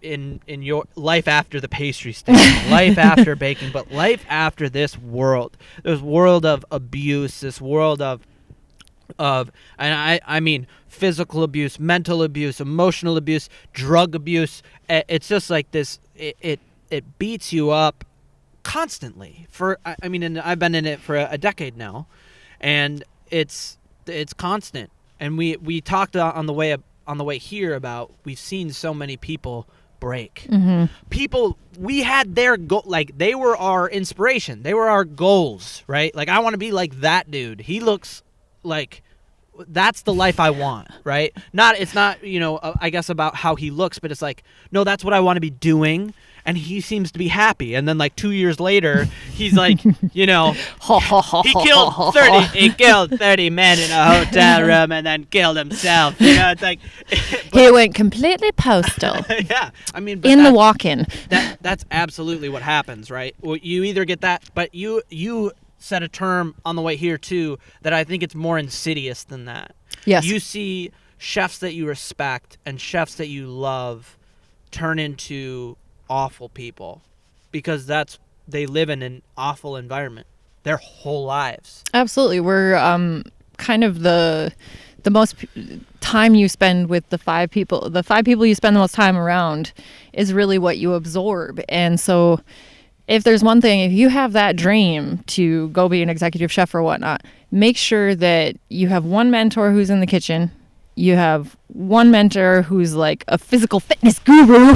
In your life after the pastry station, life after baking, but life after this world of abuse, this world of and I mean physical abuse, mental abuse, emotional abuse, drug abuse. It's just like this. It beats you up constantly. And I've been in it for a decade now, and it's constant. And we talked on the way here about, we've seen so many people break. People, we had their goal, like they were our inspiration. They were our goals, right? Like, I want to be like that dude. He looks like, that's the life I want, right? It's not, I guess about how he looks, but it's like, no, that's what I want to be doing. And he seems to be happy. And then like 2 years later, he's like, he killed 30 men in a hotel room and then killed himself. It's like, he went completely postal. Yeah. I mean, in the walk-in. That's absolutely what happens, right? Well, you either get that, but you said a term on the way here too that I think it's more insidious than that. Yes. You see chefs that you respect and chefs that you love turn into awful people because they live in an awful environment their whole lives. Absolutely. We're kind of the most time you spend with the five people you spend the most time around is really what you absorb. And so if there's one thing, if you have that dream to go be an executive chef or whatnot, make sure that you have one mentor who's in the kitchen. You have one mentor who's like a physical fitness guru,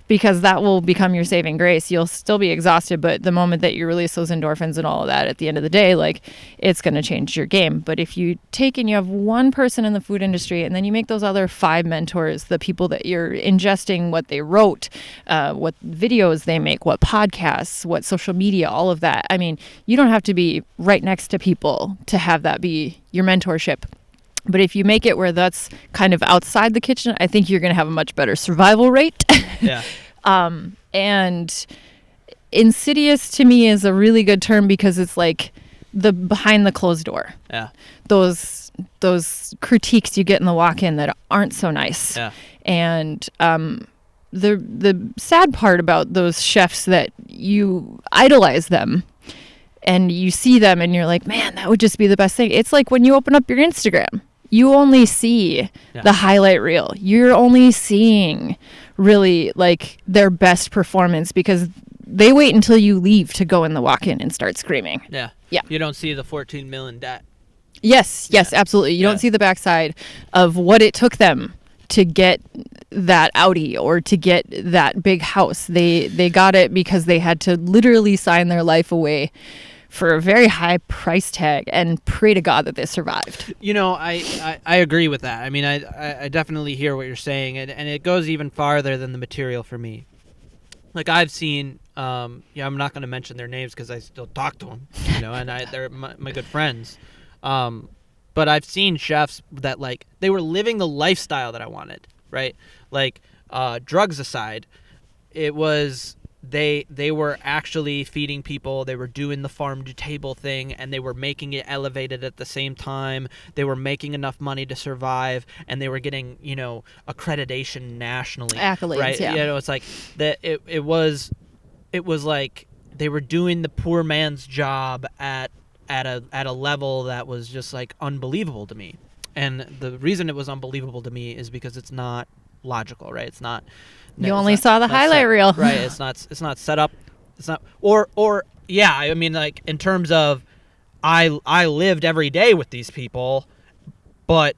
because that will become your saving grace. You'll still be exhausted, but the moment that you release those endorphins and all of that at the end of the day, like, it's going to change your game. But if you take and you have one person in the food industry and then you make those other 5 mentors, the people that you're ingesting what they wrote, what videos they make, what podcasts, what social media, all of that. I mean, you don't have to be right next to people to have that be your mentorship. But if you make it where that's kind of outside the kitchen, I think you're going to have a much better survival rate. Yeah. And insidious to me is a really good term because it's like the behind the closed door. Yeah. Those critiques you get in the walk-in that aren't so nice. Yeah. And the sad part about those chefs that you idolize them and you see them and you're like, man, that would just be the best thing. It's like when you open up your Instagram, you only see the highlight reel. You're only seeing really like their best performance because they wait until you leave to go in the walk-in and start screaming. Yeah. Yeah. You don't see the 14 million debt. Yes, absolutely. You don't see the backside of what it took them to get that Audi or to get that big house. They got it because they had to literally sign their life away for a very high price tag, and pray to God that they survived. You know, I agree with that. I mean, I definitely hear what you're saying, and it goes even farther than the material for me. Like I've seen, I'm not going to mention their names because I still talk to them, and they're my good friends. But I've seen chefs that like they were living the lifestyle that I wanted, right? Like drugs aside, it was they were actually feeding people. They were doing the farm to table thing, and they were making it elevated at the same time. They were making enough money to survive, and they were getting accreditation nationally, accolades, right? yeah. It's like that. It was like they were doing the poor man's job at a level that was just like unbelievable to me. And the reason it was unbelievable to me is because it's not logical, right? It's not. You only saw the highlight reel, right? It's not set up. It's not. Or yeah. I mean, like in terms of, I lived every day with these people, but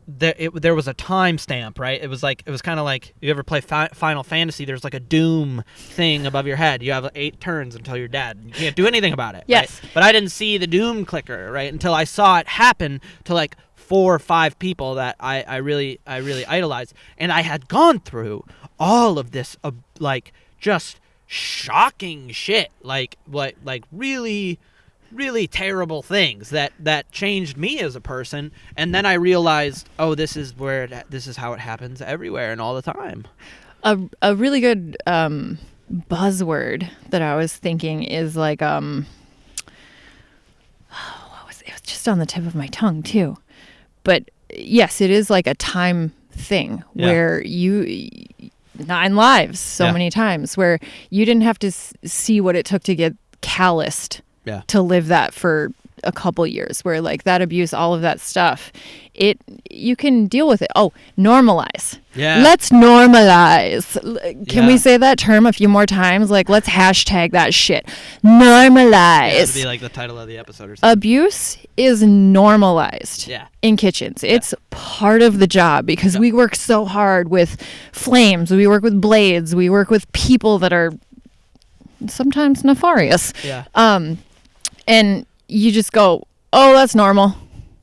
there was a time stamp, right? It was kind of like you ever play Final Fantasy. There's like a doom thing above your head. You have 8 turns until you're dead. You can't do anything about it. Yes. Right? But I didn't see the doom clicker, right, until I saw it happen to like 4 or 5 people that I really idolized, and I had gone through all of this like just shocking shit, like really terrible things that changed me as a person. And then I realized, oh, this is how it happens everywhere and all the time. A really good buzzword that I was thinking is like it was just on the tip of my tongue too. But yes, it is like a time thing where you 9 lives so many times where you didn't have to see what it took to get calloused to live that for a couple years, where like that abuse, all of that stuff, you can deal with it. Oh, normalize. Yeah. Let's normalize. Can we say that term a few more times? Like, let's hashtag that shit. Normalize. Yeah, that'd be like the title of the episode or something. Abuse is normalized in kitchens. It's part of the job because we work so hard with flames. We work with blades. We work with people that are sometimes nefarious. Yeah. And you just go, oh, that's normal.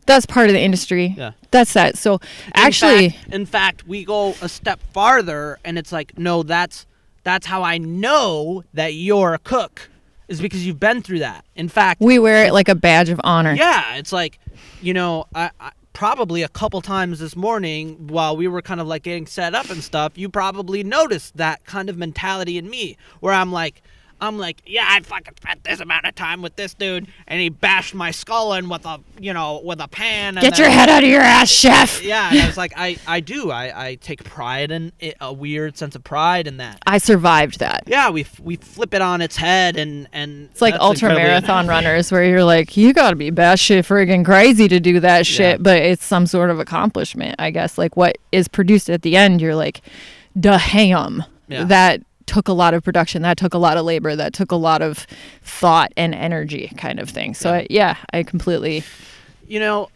That's part of the industry. Yeah. That's that. So in fact, we go a step farther, and it's like, no, that's how I know that you're a cook, is because you've been through that. In fact, we wear it like a badge of honor. Yeah, it's like, I probably a couple times this morning while we were kind of like getting set up and stuff, you probably noticed that kind of mentality in me where I'm like, yeah, I fucking spent this amount of time with this dude, and he bashed my skull in with a pan. And Get your head out of your ass, chef. Yeah, and I was like, I take pride in it, a weird sense of pride in that. I survived that. Yeah, we flip it on its head, and it's like ultra marathon runners where you're like, you got to be batshit friggin' crazy to do that shit, but it's some sort of accomplishment, I guess. Like what is produced at the end, you're like, damn, that took a lot of production, that took a lot of labor, that took a lot of thought and energy, kind of thing. So I completely. It's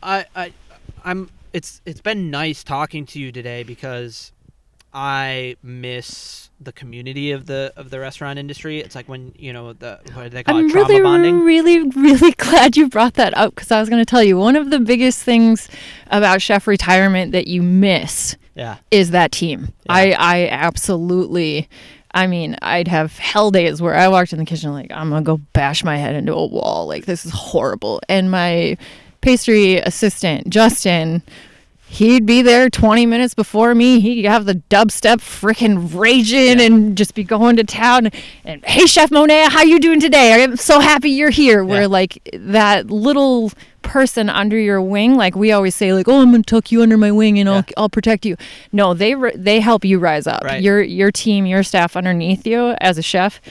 been nice talking to you today because I miss the community of the restaurant industry. It's like when what do they call it, trauma bonding. I'm really glad you brought that up, because I was going to tell you one of the biggest things about chef retirement that you miss is that team. I absolutely. I mean, I'd have hell days where I walked in the kitchen like, I'm going to go bash my head into a wall. Like, this is horrible. And my pastry assistant, Justin, he'd be there 20 minutes before me. He'd have the dubstep freaking raging and just be going to town. And, hey, Chef Monaya, how you doing today? I'm so happy you're here. Where, like, that little person under your wing, like we always say, like, oh, I'm gonna tuck you under my wing and I'll protect you. No, they help you rise up. Right. Your team, your staff underneath you as a chef,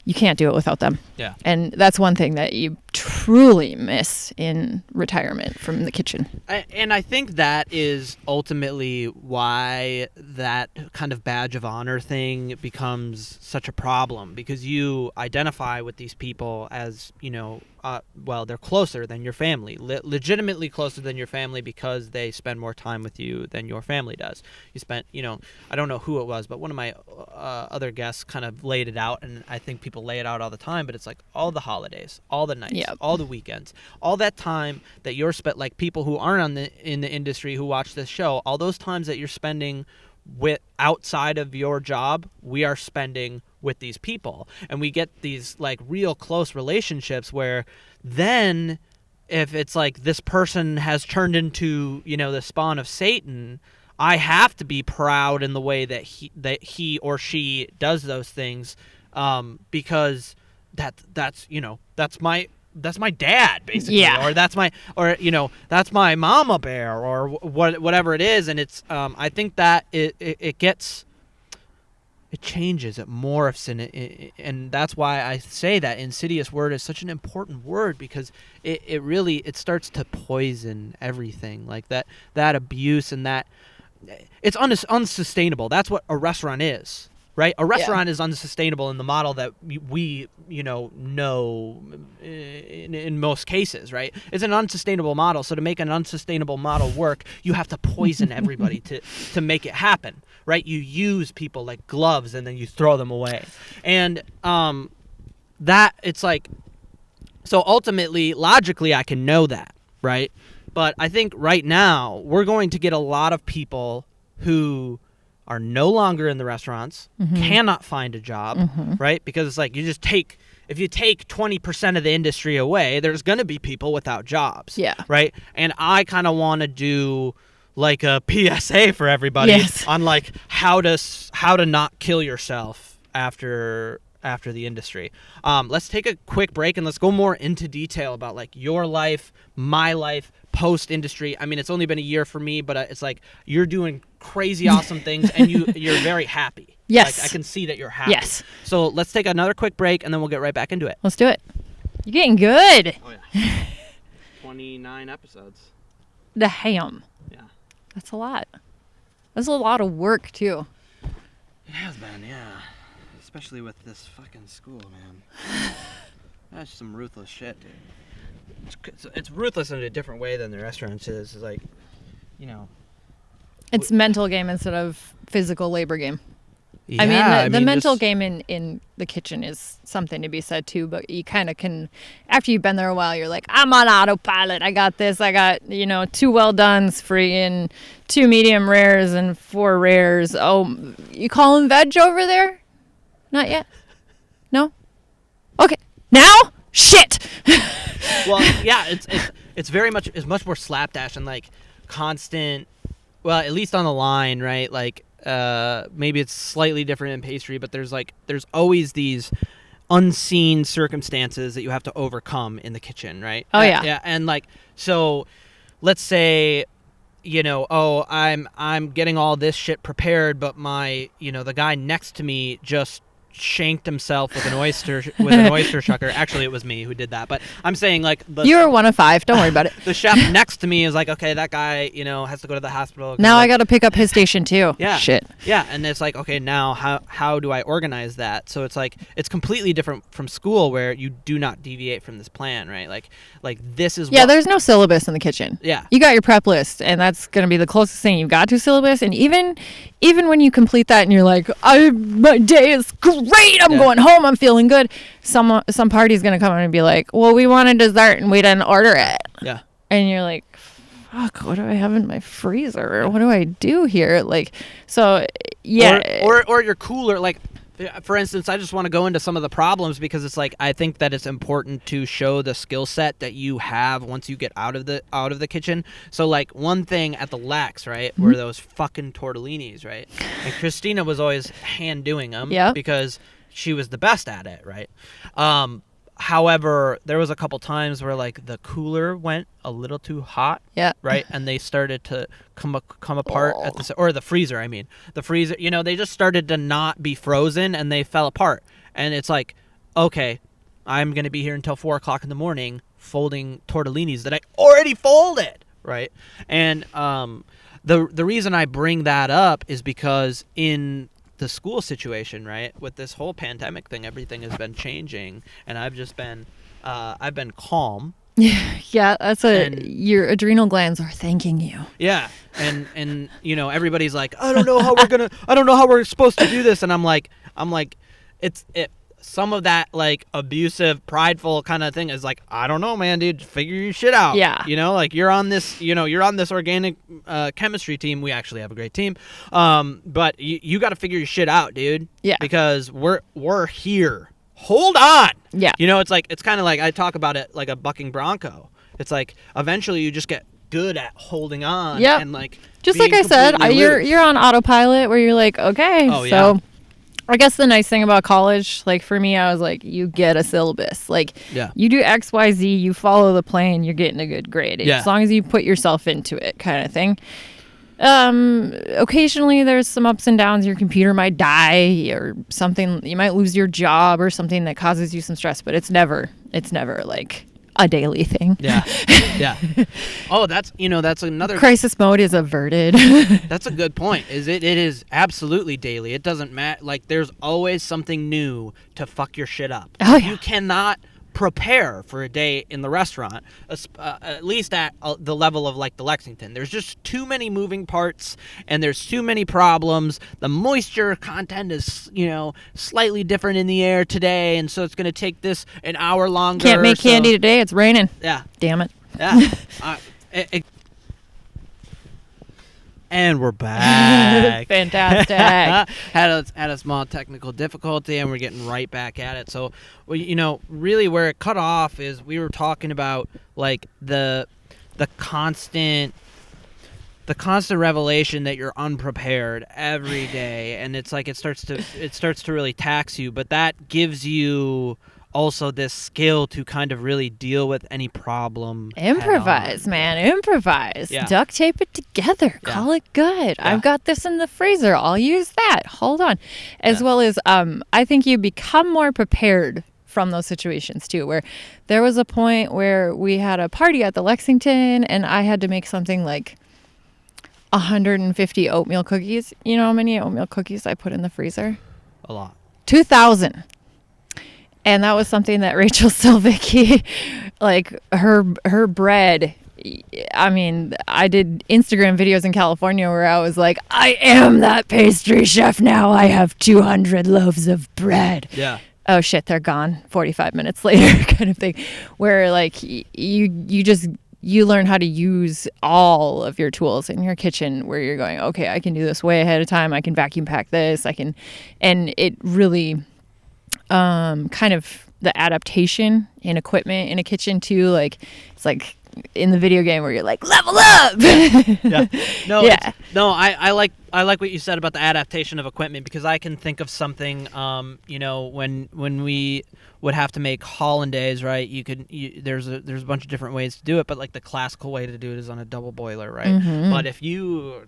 you can't do it without them. Yeah. And that's one thing that you truly miss in retirement from the kitchen. And I think that is ultimately why that kind of badge of honor thing becomes such a problem, because you identify with these people as, they're closer than your family, legitimately closer than your family, because they spend more time with you than your family does. You spent, I don't know who it was, but one of my other guests kind of laid it out, and I think people lay it out all the time, but it's like all the holidays, all the nights, Yep. all the weekends, all that time that you're spent, like people who aren't in the industry who watch this show, all those times that you're spending with outside of your job, we are spending with these people, and we get these like real close relationships where then if it's like this person has turned into, the spawn of Satan, I have to be proud in the way that he or she does those things, because that's my dad, basically. Yeah. Or that's my mama bear, or whatever it is. And it's I think that it changes, it morphs, and that's why I say that insidious word is such an important word, because it really starts to poison everything, like that abuse, and that it's unsustainable. That's what a restaurant is, right? A restaurant is unsustainable in the model that we know in most cases, right? It's an unsustainable model. So to make an unsustainable model work, you have to poison everybody to make it happen, right? You use people like gloves and then you throw them away. And that it's like, so ultimately, logically, I can know that, right? But I think right now we're going to get a lot of people who are no longer in the restaurants, cannot find a job, right? Because it's like if you take 20% of the industry away, there's going to be people without jobs, right? And I kind of want to do like a PSA for everybody on like how to not kill yourself after the industry. Let's take a quick break and let's go more into detail about like your life, my life, post-industry. I mean, it's only been a year for me, but it's like you're doing crazy awesome things and you're very happy. Yes. Like, I can see that you're happy. Yes. So let's take another quick break and then we'll get right back into it. Let's do it. You're getting good. Oh, yeah. 29 episodes. Damn. Yeah. That's a lot. That's a lot of work, too. It has been, yeah. Especially with this fucking school, man. That's some ruthless shit, dude. It's ruthless in a different way than the restaurants is. It's like, It's mental game instead of physical labor game. Yeah, I mean, the mental game in the kitchen is something to be said too, but you kind of can, after you've been there a while, you're like, I'm on autopilot. I got this. I got, 2 well-dones, freaking 2 medium rares and 4 rares. Oh, you calling veg over there? Not yet? No? Okay. Now? Shit! Well, yeah, it's very much, it's much more slapdash and like constant, well, at least on the line, right? Like, maybe it's slightly different in pastry, but there's always these unseen circumstances that you have to overcome in the kitchen, right? Oh, yeah. Yeah, and like, so let's say, I'm getting all this shit prepared, but my, the guy next to me just shanked himself with an oyster shucker. Actually, it was me who did that, but I'm saying like you were 1 of 5. Don't worry about it. The chef next to me is like, okay, that guy has to go to the hospital. Now I got to pick up his station too. Yeah. Shit. Yeah, and it's like, okay, now how do I organize that? So it's like it's completely different from school where you do not deviate from this plan, right? Like this is there's no syllabus in the kitchen. Yeah. You got your prep list, and that's going to be the closest thing you've got to syllabus. And even when you complete that and you're like, my day is great, I'm going home, I'm feeling good, some party's going to come in and be like, well, we want a dessert and we didn't order it. Yeah. And you're like, fuck, what do I have in my freezer? What do I do here? Like, so, yeah. Or your cooler, like, for instance, I just want to go into some of the problems because it's like I think that it's important to show the skill set that you have once you get out of the kitchen. So like one thing at the Lex, right, were those fucking tortellinis, right? And Christina was always hand doing them because she was the best at it, right? However, there was a couple times where like the cooler went a little too hot, right, and they started to come apart at the freezer. I mean, the freezer, they just started to not be frozen and they fell apart. And it's like, okay, I'm gonna be here until 4:00 in the morning folding tortellinis that I already folded, right? And the reason I bring that up is because in the school situation, right, with this whole pandemic thing, everything has been changing, and I've just been I've been calm. Yeah, your adrenal glands are thanking you. Yeah, and everybody's like, I don't know how we're supposed to do this, and I'm like, some of that like abusive, prideful kind of thing is like, I don't know, man, dude, figure your shit out. Yeah. You know, like you're on this organic chemistry team. We actually have a great team. But you got to figure your shit out, dude. Yeah. Because we're here. Hold on. Yeah. You know, it's kind of like I talk about it like a bucking bronco. It's like eventually you just get good at holding on. Yep. And like just like I said, you're on autopilot where you're like, okay, oh, so yeah. I guess the nice thing about college, like for me, I was like, you get a syllabus. Like Yeah. you do X, Y, Z, you follow the plan, you're getting a good grade. Yeah. As long as you put yourself into it, kind of thing. Occasionally there's some ups and downs. Your computer might die or something. You might lose your job or something that causes you some stress, but it's never like a daily thing. Yeah. Yeah. Oh, that's another crisis mode is averted. That's a good point. It is absolutely daily. It doesn't matter. Like there's always something new to fuck your shit up. Oh, yeah. You cannot prepare for a day in the restaurant, at least at the level of like the Lexington. There's just too many moving parts and there's too many problems. The moisture content is, slightly different in the air today, and so it's going to take this an hour longer. Can't make candy today. It's raining. Yeah. Damn it. Yeah. And we're back. Fantastic. had a small technical difficulty, and we're getting right back at it. So, really where it cut off is we were talking about like the constant revelation that you're unprepared every day, and it's like it starts to really tax you. But that gives you also this skill to kind of really deal with any problem. Improvise, man. Improvise. Yeah. Duct tape it together. Yeah. Call it good. Yeah. I've got this in the freezer. I'll use that. Hold on. As well as I think you become more prepared from those situations too, where there was a point where we had a party at the Lexington and I had to make something like 150 oatmeal cookies. You know how many oatmeal cookies I put in the freezer? A lot. 2,000. And that was something that Rachel Silvicki, like her bread. I mean, I did Instagram videos in California where I was like, I am that pastry chef now. I have 200 loaves of bread. Yeah. Oh shit, they're gone 45 minutes later kind of thing. Where like you learn how to use all of your tools in your kitchen where you're going, okay, I can do this way ahead of time. I can vacuum pack this. And it really... kind of the adaptation in equipment in a kitchen too, like it's like in the video game where you're like level up. Yeah. No. Yeah. No. I like what you said about the adaptation of equipment, because I can think of something. When we would have to make hollandaise, right? There's a bunch of different ways to do it, but like the classical way to do it is on a double boiler, right? Mm-hmm. But if you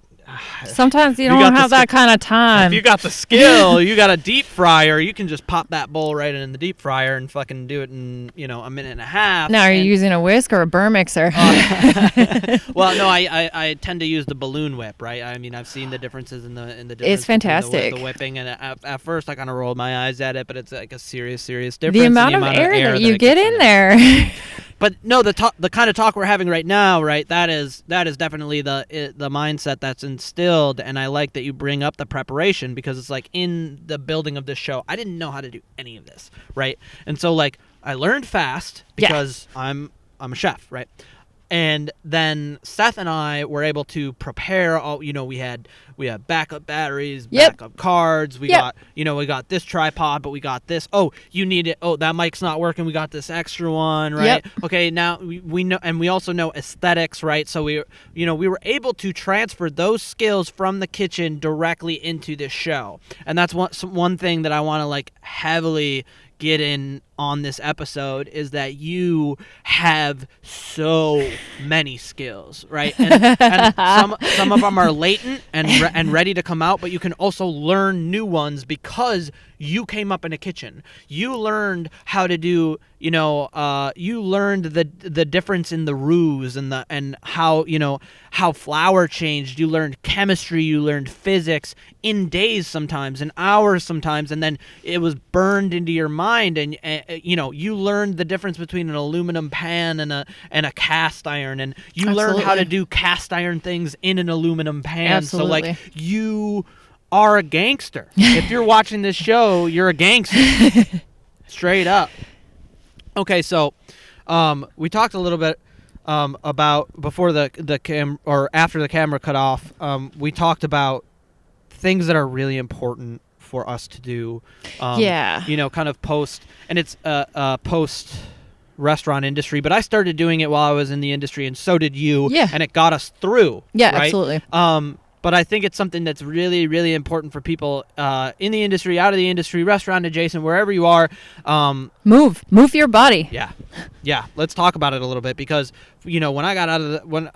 sometimes you don't have that kind of time. If you got the skill, you got a deep fryer, you can just pop that bowl right in the deep fryer and fucking do it in, a minute and a half. Now, are you using a whisk or a burr mixer? Well, no, I tend to use the balloon whip, right? I mean, I've seen the differences in the difference. It's fantastic. The whipping, and at first I kind of rolled my eyes at it, but it's like a serious difference. The amount of air that you get in there. But no, the kind of talk we're having right now, right? That is definitely the mindset that's instilled, and I like that you bring up the preparation, because it's like in the building of this show, I didn't know how to do any of this, right? And so like I learned fast because I'm a chef, right? And then Seth and I were able to prepare all, we had backup batteries, backup cards. We got this tripod, but we got this. Oh, you need it. Oh, that mic's not working. We got this extra one, right? Yep. Okay, now we know, and we also know aesthetics, right? So we were able to transfer those skills from the kitchen directly into this show. And that's one thing that I want to like heavily get in on this episode, is that you have so many skills, right? And some of them are latent and ready to come out, but you can also learn new ones because you came up in a kitchen. You learned how to do, you learned the difference in the roux and how flour changed. You learned chemistry, you learned physics in days sometimes, in hours sometimes, and then it was burned into your mind, and you learned the difference between an aluminum pan and a cast iron, and you learned how to do cast iron things in an aluminum pan. Absolutely. So like you are a gangster. If you're watching this show, you're a gangster. Straight up. Okay, so we talked a little bit about before or after the camera cut off. We talked about things that are really important for us to do. Kind of post, and it's post restaurant industry, but I started doing it while I was in the industry, and so did you. Yeah. And it got us through. Yeah, right? absolutely. But I think it's something that's really, really important for people in the industry, out of the industry, restaurant adjacent, wherever you are. Move your body. Yeah. Let's talk about it a little bit, because when I got out of when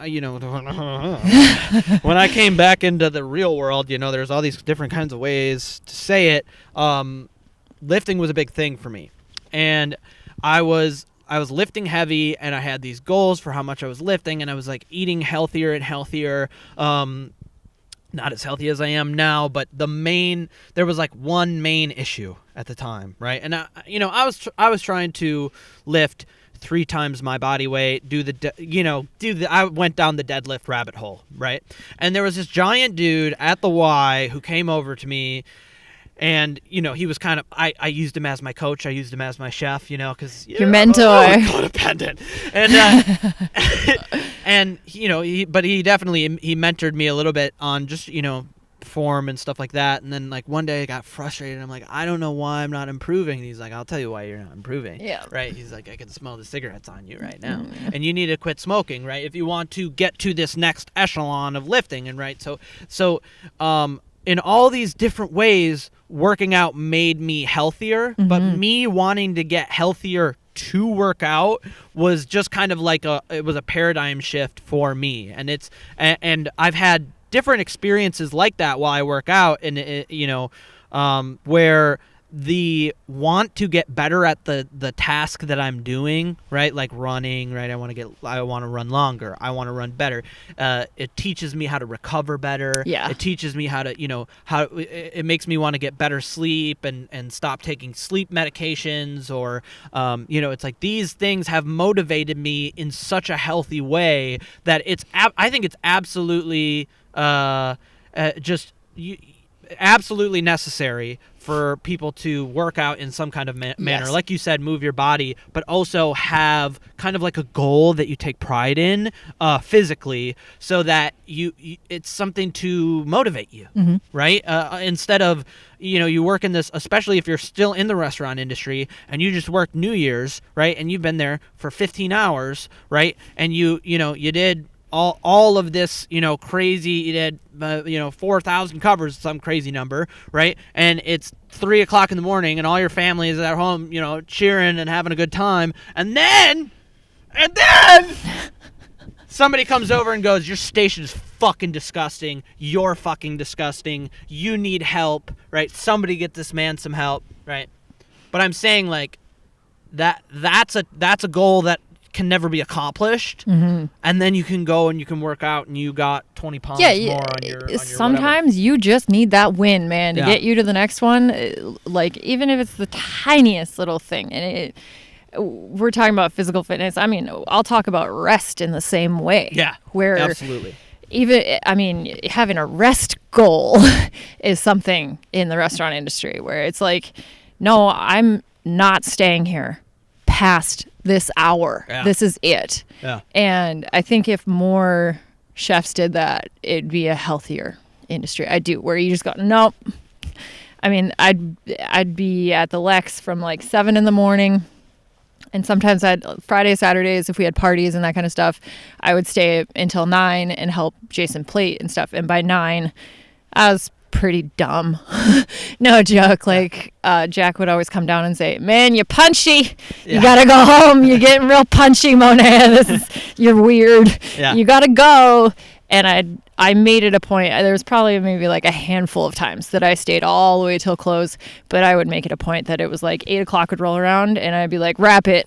I came back into the real world, there's all these different kinds of ways to say it. Lifting was a big thing for me, and I was lifting heavy, and I had these goals for how much I was lifting, and I was like eating healthier and healthier. Not as healthy as I am now, but there was like one main issue at the time, right? And I was trying to lift 3 times my body weight, I went down the deadlift rabbit hole, right? And there was this giant dude at the Y who came over to me. And, he was kind of, I used him as my coach. I used him as my chef, because... Your mentor. Codependent. And, but he definitely, he mentored me a little bit on just, form and stuff like that. And then, like, one day I got frustrated. I'm like, I don't know why I'm not improving. And he's like, I'll tell you why you're not improving. Yeah. Right? He's like, I can smell the cigarettes on you right now. And you need to quit smoking, right? If you want to get to this next echelon of lifting. And, right? So, in all these different ways, working out made me healthier, but me wanting to get healthier to work out was just kind of like it was a paradigm shift for me. And I've had different experiences like that while I work out, and where the want to get better at the task that I'm doing, right? Like running, right? I want to run longer. I want to run better. It teaches me how to recover better. Yeah. It teaches me how to, it makes me want to get better sleep and stop taking sleep medications, or, it's like these things have motivated me in such a healthy way that I think it's absolutely, absolutely necessary for people to work out in some kind of manner. Yes. Like you said, move your body, but also have kind of like a goal that you take pride in physically, so that it's something to motivate you, right? Instead of, you work in this, especially if you're still in the restaurant industry and you just worked New Year's, right? And you've been there for 15 hours, right? And you did all of this, crazy, you did, 4,000 covers, some crazy number, right? And it's 3:00 in the morning and all your family is at home, cheering and having a good time. And then somebody comes over and goes, your station is fucking disgusting. You're fucking disgusting. You need help, right? Somebody get this man some help, right? But I'm saying, like, that's a goal that can never be accomplished, and then you can go and you can work out and you got 20 pounds more on your sometimes whatever. You just need that win, man, to get you to the next one. Like, even if it's the tiniest little thing. And we're talking about physical fitness. I mean, I'll talk about rest in the same way. Yeah, where absolutely. Having a rest goal is something in the restaurant industry where it's like, no, I'm not staying here past this hour. Yeah. This is it. Yeah. And I think if more chefs did that, it'd be a healthier industry. I do, where you just go, nope. I mean, I'd be at the Lex from like 7 a.m, and sometimes Fridays, Saturdays, if we had parties and that kind of stuff, I would stay until 9 and help Jason plate and stuff. And by 9, I was pretty dumb. No joke. Like, Jack would always come down and say, man, you're punchy. You gotta go home. You're getting real punchy, Monaya. You're weird. Yeah. You gotta go. And I made it a point. There was probably maybe like a handful of times that I stayed all the way till close, but I would make it a point that it was like 8 o'clock would roll around and I'd be like, wrap it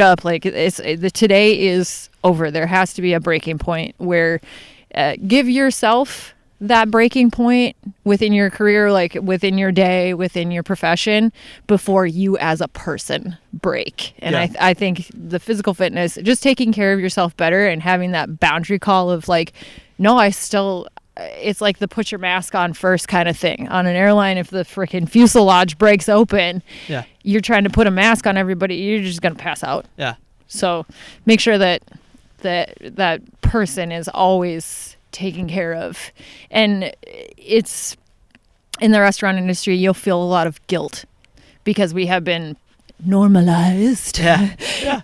up. Like, today is over. There has to be a breaking point where give yourself that breaking point within your career, like within your day, within your profession, before you as a person break. And I think the physical fitness, just taking care of yourself better and having that boundary call of like, no, I still it's like the put your mask on first kind of thing. On an airline, if the freaking fuselage breaks open, Yeah. you're trying to put a mask on everybody, you're just going to pass out. Yeah. So make sure that that person is always taken care of. And it's in the restaurant industry, you'll feel a lot of guilt because we have been normalized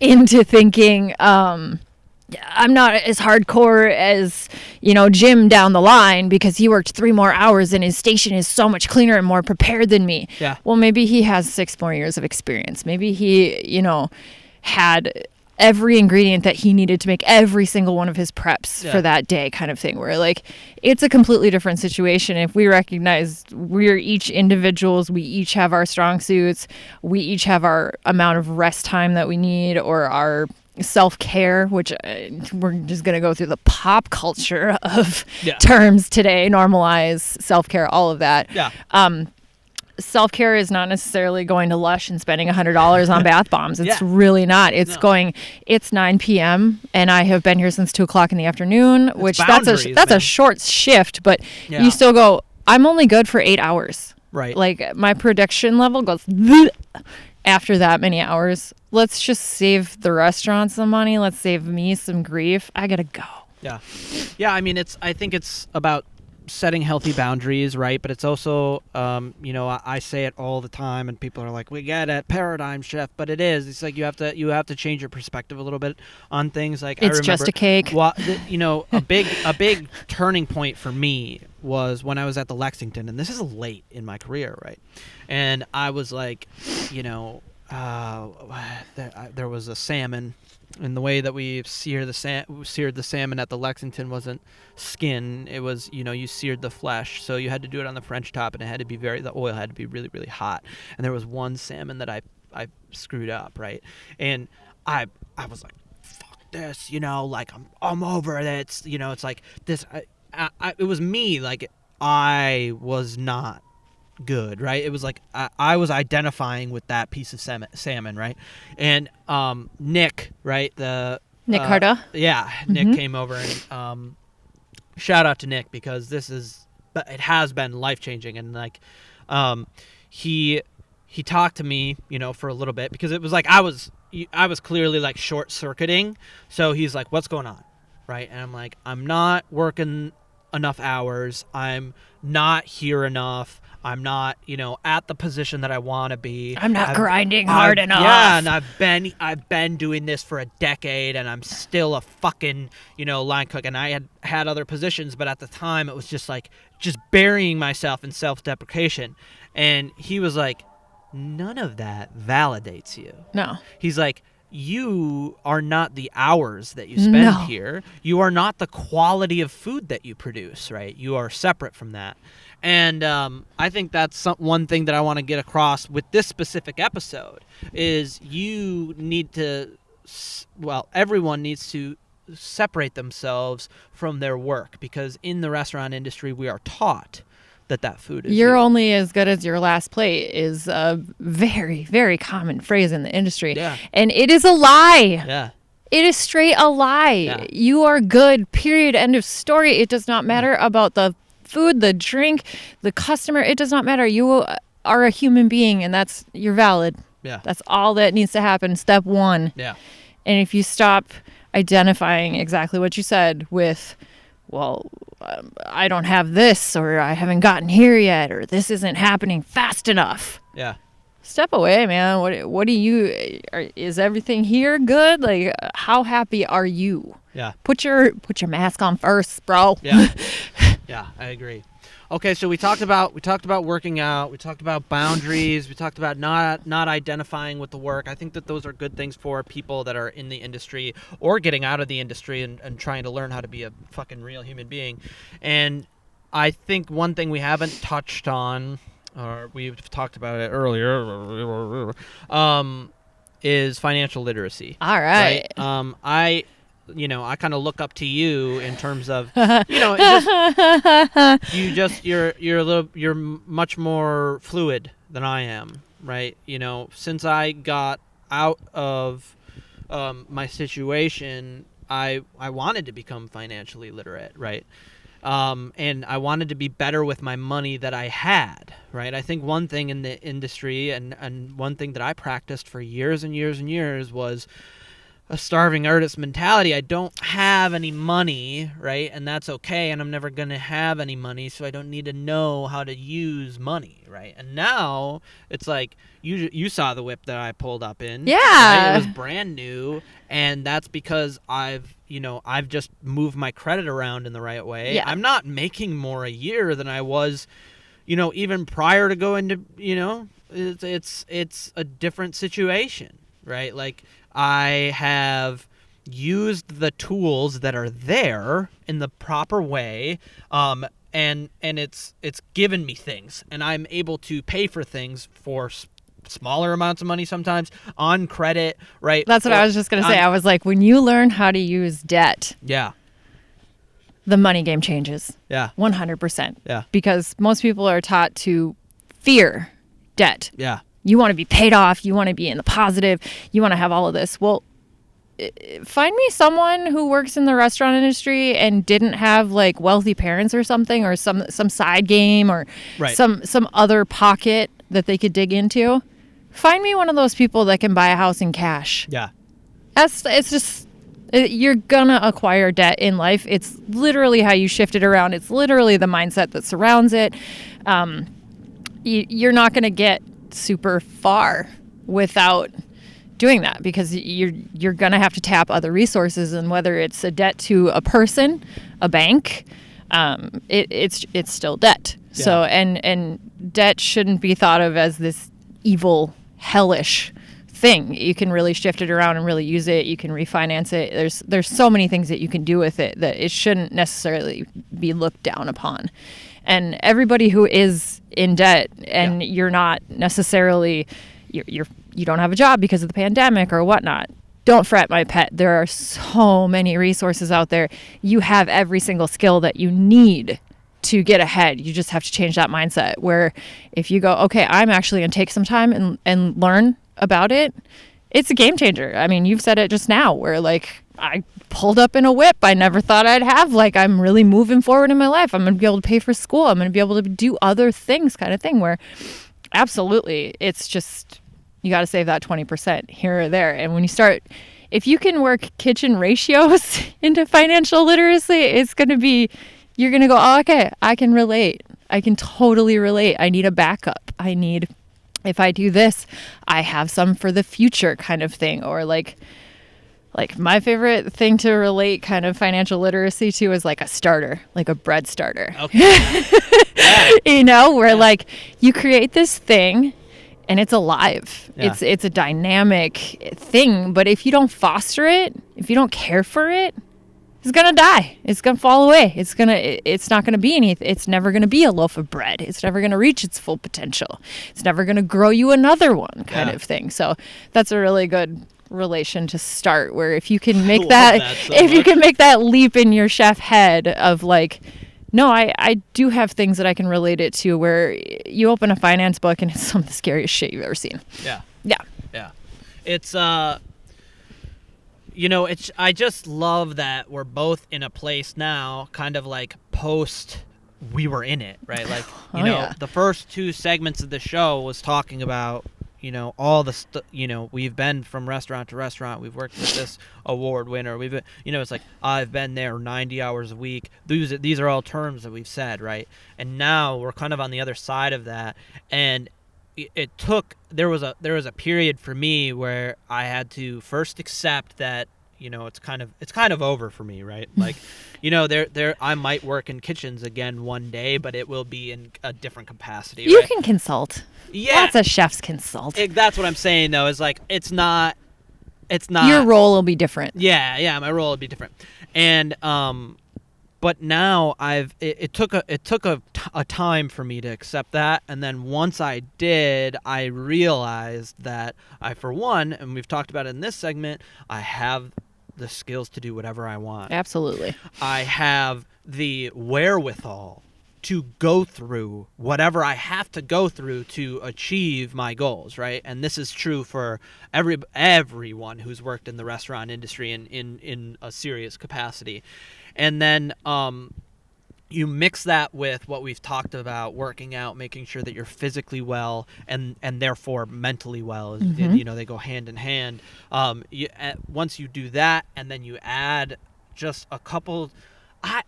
into thinking I'm not as hardcore as, Jim down the line because he worked 3 more hours and his station is so much cleaner and more prepared than me. Yeah. Well, maybe he has 6 more years of experience. Maybe he, had every ingredient that he needed to make every single one of his preps for that day kind of thing, where like it's a completely different situation. If we recognize we're each individuals, we each have our strong suits, we each have our amount of rest time that we need, or our self-care, which we're just going to go through the pop culture of terms today, normalize self-care, all of that. Self-care is not necessarily going to Lush and spending $100 on bath bombs. It's really not. It's it's 9 p.m. and I have been here since 2:00 in the afternoon, which that's a short shift, but you still go, I'm only good for 8 hours. Right. Like my production level goes after that many hours. Let's just save the restaurant some money. Let's save me some grief. I got to go. Yeah. Yeah. I mean, I think it's about setting healthy boundaries, right? But it's also, I say it all the time, and people are like, "We get it, paradigm shift," but it is. It's like you have to change your perspective a little bit on things. Like it's just a cake. A big turning point for me was when I was at the Lexington, and this is late in my career, right? And I was like, there was a salmon. And the way that we seared the salmon at the Lexington wasn't skin. It was, you seared the flesh. So you had to do it on the French top, and it had to be the oil had to be really, really hot. And there was one salmon that I screwed up, right? And I was like, fuck this, like I'm over it. It's, it's like this. It was me. Like I was not good, right? It was like I was identifying with that piece of salmon, right? And Nick, right? Nick Cardo? Yeah, Nick came over, and shout out to Nick, because it has been life-changing. And like he talked to me, for a little bit, because it was like I was clearly like short-circuiting. So he's like, what's going on, right? And I'm like, I'm not working enough hours. I'm not here enough. I'm not, at the position that I want to be. I'm not grinding hard enough. Yeah, and I've been doing this for a decade, and I'm still a fucking, line cook. And I had other positions, but at the time it was just like burying myself in self-deprecation. And he was like, none of that validates you. No. He's like, you are not the hours that you spend here. You are not the quality of food that you produce, right? You are separate from that. And I think that's one thing that I want to get across with this specific episode is you need to, everyone needs to separate themselves from their work, because in the restaurant industry, we are taught that food is you're only as good as your last plate is a very, very common phrase in the industry. Yeah. And it is a lie. Yeah. It is straight a lie. Yeah. You are good, period, end of story. It does not matter about the food, the drink, the customer. It does not matter. You are a human being, and you're valid. Yeah. That's all that needs to happen. Step 1. Yeah. And if you stop identifying exactly what you said with, I don't have this, or I haven't gotten here yet, or this isn't happening fast enough. Yeah. Step away, man. What do you, is everything here good? Like, how happy are you? Yeah. Put your mask on first, bro. Yeah. Yeah, I agree. Okay, so we talked about working out, we talked about boundaries, we talked about not identifying with the work. I think that those are good things for people that are in the industry or getting out of the industry and trying to learn how to be a fucking real human being. And I think one thing we haven't touched on, or we've talked about it earlier, is financial literacy. All right. I kind of look up to you in terms of, you're much more fluid than I am, right? Since I got out of my situation, I wanted to become financially literate, right? and I wanted to be better with my money that I had, right? I think one thing in the industry and one thing that I practiced for years and years and years was a starving artist mentality. I don't have any money, right? And that's okay. And I'm never going to have any money, so I don't need to know how to use money, right? And now it's like you saw the whip that I pulled up in. Yeah. Right? It was brand new, and that's because I've just moved my credit around in the right way. Yeah. I'm not making more a year than I was, even prior to going to, it's a different situation, right? Like, I have used the tools that are there in the proper way, and it's given me things, and I'm able to pay for things for smaller amounts of money sometimes on credit, right? That's what I was just going to say. I was like, when you learn how to use debt, yeah, the money game changes. Yeah. 100%. Yeah. Because most people are taught to fear debt. Yeah. You want to be paid off. You want to be in the positive. You want to have all of this. Well, find me someone who works in the restaurant industry and didn't have like wealthy parents or something, or some side game, or Right. some other pocket that they could dig into. Find me one of those people that can buy a house in cash. Yeah. It's just, you're gonna acquire debt in life. It's literally how you shift it around. It's literally the mindset that surrounds it. You're not gonna get super far without doing that, because you're gonna have to tap other resources, and whether it's a debt to a person, a bank, it's still debt. Yeah. So and debt shouldn't be thought of as this evil, hellish thing. You can really shift it around and really use it. You can refinance it. There's so many things that you can do with it that it shouldn't necessarily be looked down upon. And everybody who is in debt and you're not necessarily, you don't have a job because of the pandemic or whatnot, don't fret, my pet. There are so many resources out there. You have every single skill that you need to get ahead. You just have to change that mindset, where if you go, okay, I'm actually going to take some time and learn about it, it's a game changer. I mean, you've said it just now, where like I pulled up in a whip I never thought I'd have. Like, I'm really moving forward in my life. I'm going to be able to pay for school. I'm going to be able to do other things, kind of thing, where absolutely it's just, you got to save that 20% here or there. And when you start, if you can work kitchen ratios into financial literacy, it's going to be, you're going to go, oh, okay, I can relate. I can totally relate. I need a backup. If I do this, I have some for the future, kind of thing. Or like my favorite thing to relate kind of financial literacy to is like a starter, like a bread starter. Okay. Yeah. Where like you create this thing and it's alive. Yeah. It's a dynamic thing, but if you don't foster it, if you don't care for it, it's going to die. It's going to fall away. It's not going to be anything. It's never going to be a loaf of bread. It's never going to reach its full potential. It's never going to grow you another one, kind of thing. So that's a really good relation to start, where if you can make you can make that leap in your chef head of like, no, I do have things that I can relate it to, where you open a finance book and it's some of the scariest shit you've ever seen. Yeah. Yeah. Yeah. It's I just love that we're both in a place now, kind of like post we were in it, right? Like, the first two segments of the show was talking about, all the we've been from restaurant to restaurant. We've worked with this award winner. We've been, it's like, I've been there 90 hours a week. These are all terms that we've said, right? And now we're kind of on the other side of that. And there was a period for me where I had to first accept that, it's kind of over for me, right? Like, I might work in kitchens again one day, but it will be in a different capacity. You right? can consult. Yeah. Lots of chefs consult. That's what I'm saying, though, is like, it's not your role will be different. Yeah, my role will be different. And but now it took a time for me to accept that, and then once I did, I realized that for one, and we've talked about it in this segment, I have the skills to do whatever I want. Absolutely. I have the wherewithal to go through whatever I have to go through to achieve my goals, right? And this is true for everyone who's worked in the restaurant industry in a serious capacity. And then, you mix that with what we've talked about, working out, making sure that you're physically well and therefore mentally well. Mm-hmm. You know, they go hand in hand. Once you do that, and then you add just a couple.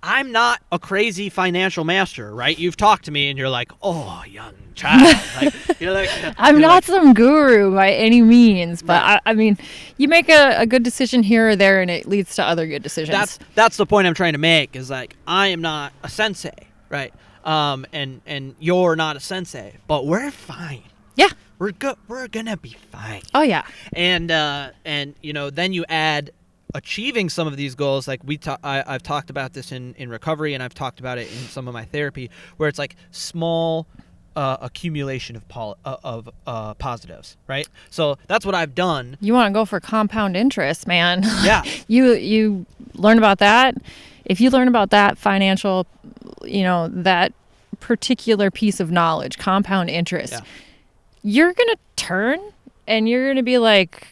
I'm not a crazy financial master, right? You've talked to me and you're like, oh, young child. Like, you're like, I'm you're not like, some guru by any means, but Right. I mean, you make a good decision here or there and it leads to other good decisions. That's the point I'm trying to make, is like, I am not a sensei, right? And you're not a sensei, but we're fine. Yeah. We're good. We're gonna be fine. Oh, yeah. And you know, then you add achieving some of these goals, like I've talked about this in recovery, and I've talked about it in some of my therapy, where it's like small accumulation of positives, right? So that's what I've done. You want to go for compound interest, man. Yeah. You learn about that. If you learn about that financial, you know, that particular piece of knowledge, compound interest, Yeah. you're going to turn and you're going to be like,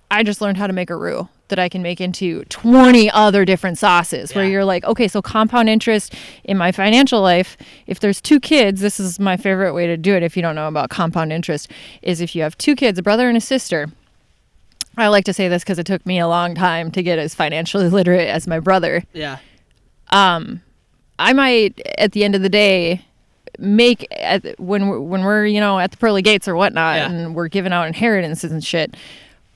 I just learned how to make a roux that I can make into 20 other different sauces, where Yeah. you're like, okay, so compound interest in my financial life, if there's 2 kids, this is my favorite way to do it if you don't know about compound interest, is if you have 2 kids, a brother and a sister. I like to say this because it took me a long time to get as financially literate as my brother. Yeah. I might, at the end of the day, make, when we're, you know, at the pearly gates or whatnot, Yeah. and we're giving out inheritances and shit,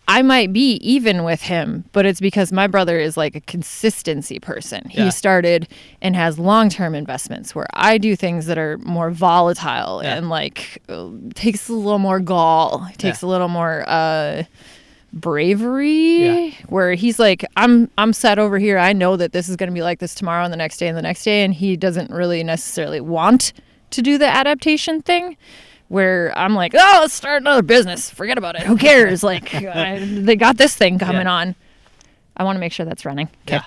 I might be even with him, but it's because my brother is like a consistency person. Yeah. He started and has long-term investments, where I do things that are more volatile Yeah. and like takes a little more gall, takes a little more bravery. Yeah. Where he's like, I'm set over here. I know that this is going to be like this tomorrow and the next day and the next day, and he doesn't really necessarily want to do the adaptation thing. Where I'm like, oh, let's start another business. Forget about it. Who cares? Like, they got this thing coming on. I want to make sure that's running. Yeah.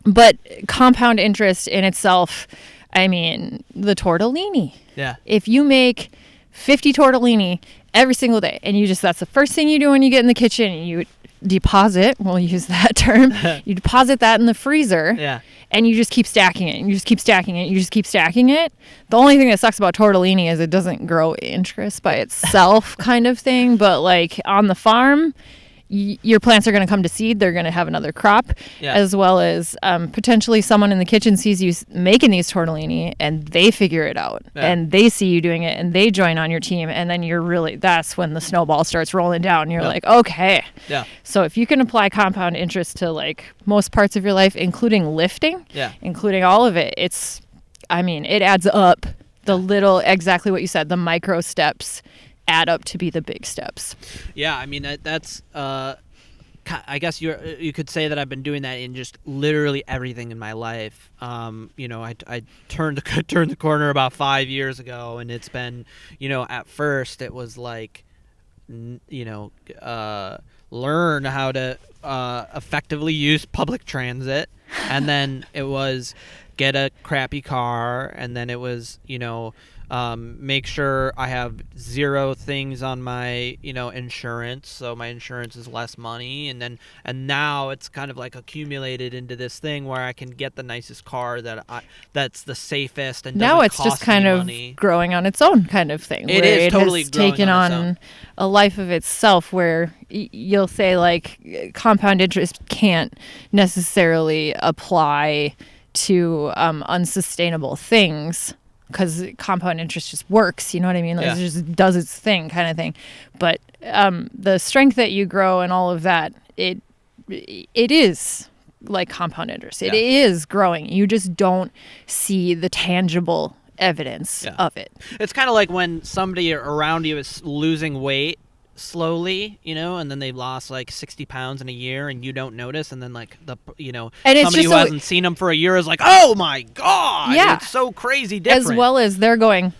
But compound interest in itself, I mean, the tortellini. Yeah. If you make 50 tortellini every single day, and that's the first thing you do when you get in the kitchen, and you deposit, we'll use that term, you deposit that in the freezer. Yeah. And you just keep stacking it, and you just keep stacking it, you just keep stacking it. The only thing that sucks about tortellini is it doesn't grow interest by itself, kind of thing. But like on the farm, your plants are going to come to seed. They're going to have another crop, as well as potentially someone in the kitchen sees you making these tortellini, and they figure it out, and they see you doing it, and they join on your team, and then that's when the snowball starts rolling down. You're like, okay. Yeah. So if you can apply compound interest to like most parts of your life, including lifting, including all of it, it adds up. The little, exactly what you said, the micro steps add up to be the big steps. Yeah, I mean, that's I guess you could say that I've been doing that in just literally everything in my life. You know, I turned the corner about 5 years ago, and it's been, you know, at first it was like, you know, learn how to effectively use public transit, and then it was get a crappy car, and then it was, you know, make sure I have 0 things on my, you know, insurance, so my insurance is less money, and now it's kind of like accumulated into this thing where I can get the nicest car that's the safest, and now it's cost just kind me of money. growing on its own kind of thing. It where is totally has growing taken on its on own. a life of itself, where you'll say like compound interest can't necessarily apply to unsustainable things, because compound interest just works, you know what I mean? Like, it just does its thing, kind of thing. But the strength that you grow and all of that, it is like compound interest. It is growing. You just don't see the tangible evidence of it. It's kind of like when somebody around you is losing weight slowly, you know, and then they've lost like 60 pounds in a year, and you don't notice, and then like and somebody who hasn't seen them for a year is like, oh my god, it's so crazy different. As well as they're going,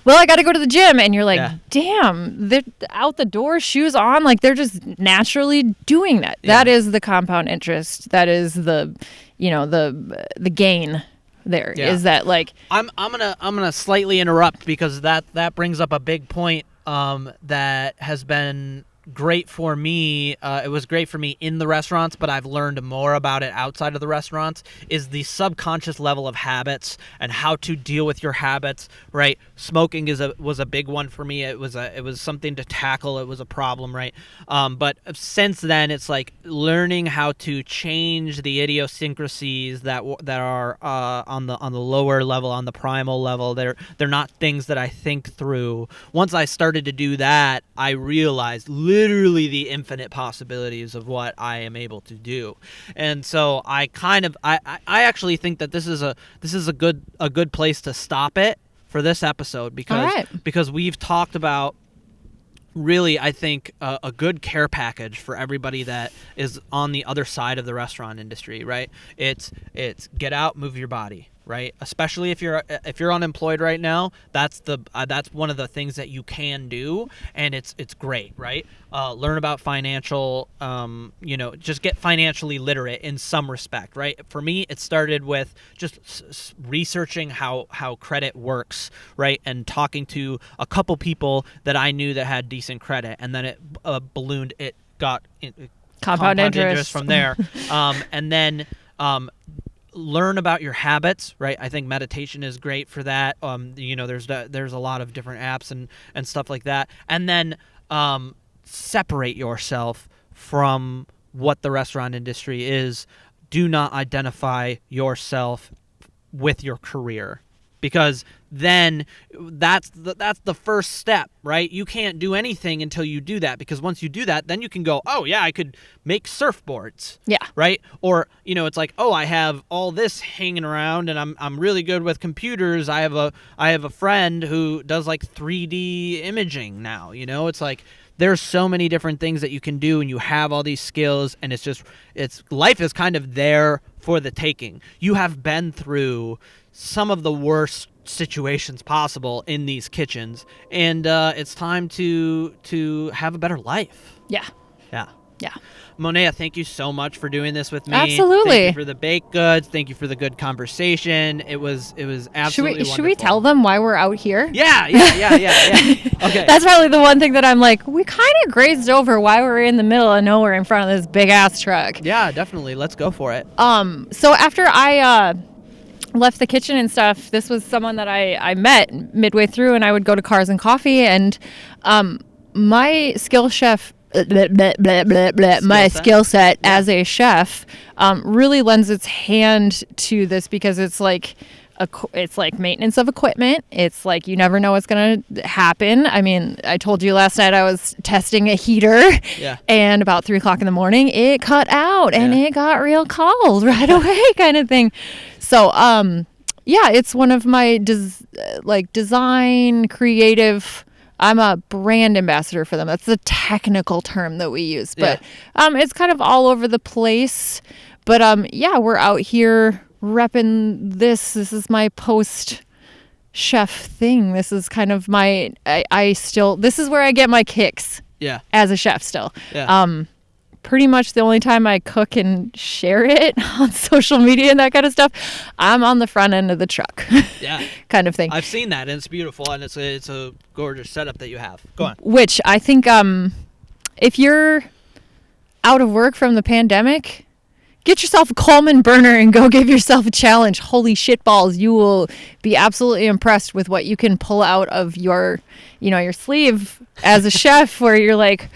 well, I got to go to the gym, and you're like, damn, they're out the door, shoes on, like they're just naturally doing that. That is the compound interest. That is the, you know, the gain. There is that, like, I'm gonna slightly interrupt, because that brings up a big point that has been great for me. It was great for me in the restaurants, but I've learned more about it outside of the restaurants, is the subconscious level of habits and how to deal with your habits, right? Smoking was a big one for me. It was something to tackle. It was a problem, right? But since then, it's like learning how to change the idiosyncrasies that are on the lower level, on the primal level. They're not things that I think through. Once I started to do that, I realized literally the infinite possibilities of what I am able to do. And so I actually think that this is a good place to stop it for this episode, because we've talked about really, I think, a good care package for everybody that is on the other side of the restaurant industry, right? It's get out, move your body, right? Especially if you're unemployed right now, that's one of the things that you can do, and it's great, right? Learn about financial, just get financially literate in some respect, right? For me, it started with just researching how credit works, right? And talking to a couple people that I knew that had decent credit, and then it ballooned. It got Compound interest from there, and then learn about your habits, right? I think meditation is great for that. There's a lot of different apps and stuff like that, and then separate yourself from what the restaurant industry is. Do not identify yourself with your career, because then that's the first step, right? You can't do anything until you do that, because once you do that, then you can go, oh yeah, I could make surfboards. Yeah. Right? Or, it's like, oh, I have all this hanging around and I'm really good with computers. I have a friend who does like 3D imaging now, It's like there's so many different things that you can do, and you have all these skills, and life is kind of there for the taking. You have been through some of the worst situations possible in these kitchens, and it's time to have a better life. Yeah. Monaya, thank you so much for doing this with me. Absolutely. Thank you for the baked goods. Thank you for the good conversation. It was absolutely wonderful. Should we tell them why we're out here? Yeah. Okay. That's probably the one thing that I'm like, we kind of grazed over why we're in the middle of nowhere in front of this big ass truck. Yeah, definitely. Let's go for it. So after I left the kitchen and stuff, this was someone that I met midway through, and I would go to Cars and Coffee, and my skill set as a chef really lends its hand to this, because it's like maintenance of equipment. It's like you never know what's going to happen. I mean, I told you last night I was testing a heater, and about 3:00 in the morning it cut out, and it got real cold right away, kind of thing. So it's one of my design creative. I'm a brand ambassador for them. That's the technical term that we use, but it's kind of all over the place. But we're out here repping this. This is my post chef thing. This is kind of my. This is where I get my kicks. Yeah. As a chef, still. Yeah. Pretty much the only time I cook and share it on social media and that kind of stuff, I'm on the front end of the truck. Yeah. Kind of thing. I've seen that, and it's beautiful, and it's a gorgeous setup that you have. Go on. Which I think if you're out of work from the pandemic, get yourself a Coleman burner and go give yourself a challenge. Holy shit balls. You will be absolutely impressed with what you can pull out of your sleeve as a chef, where you're like,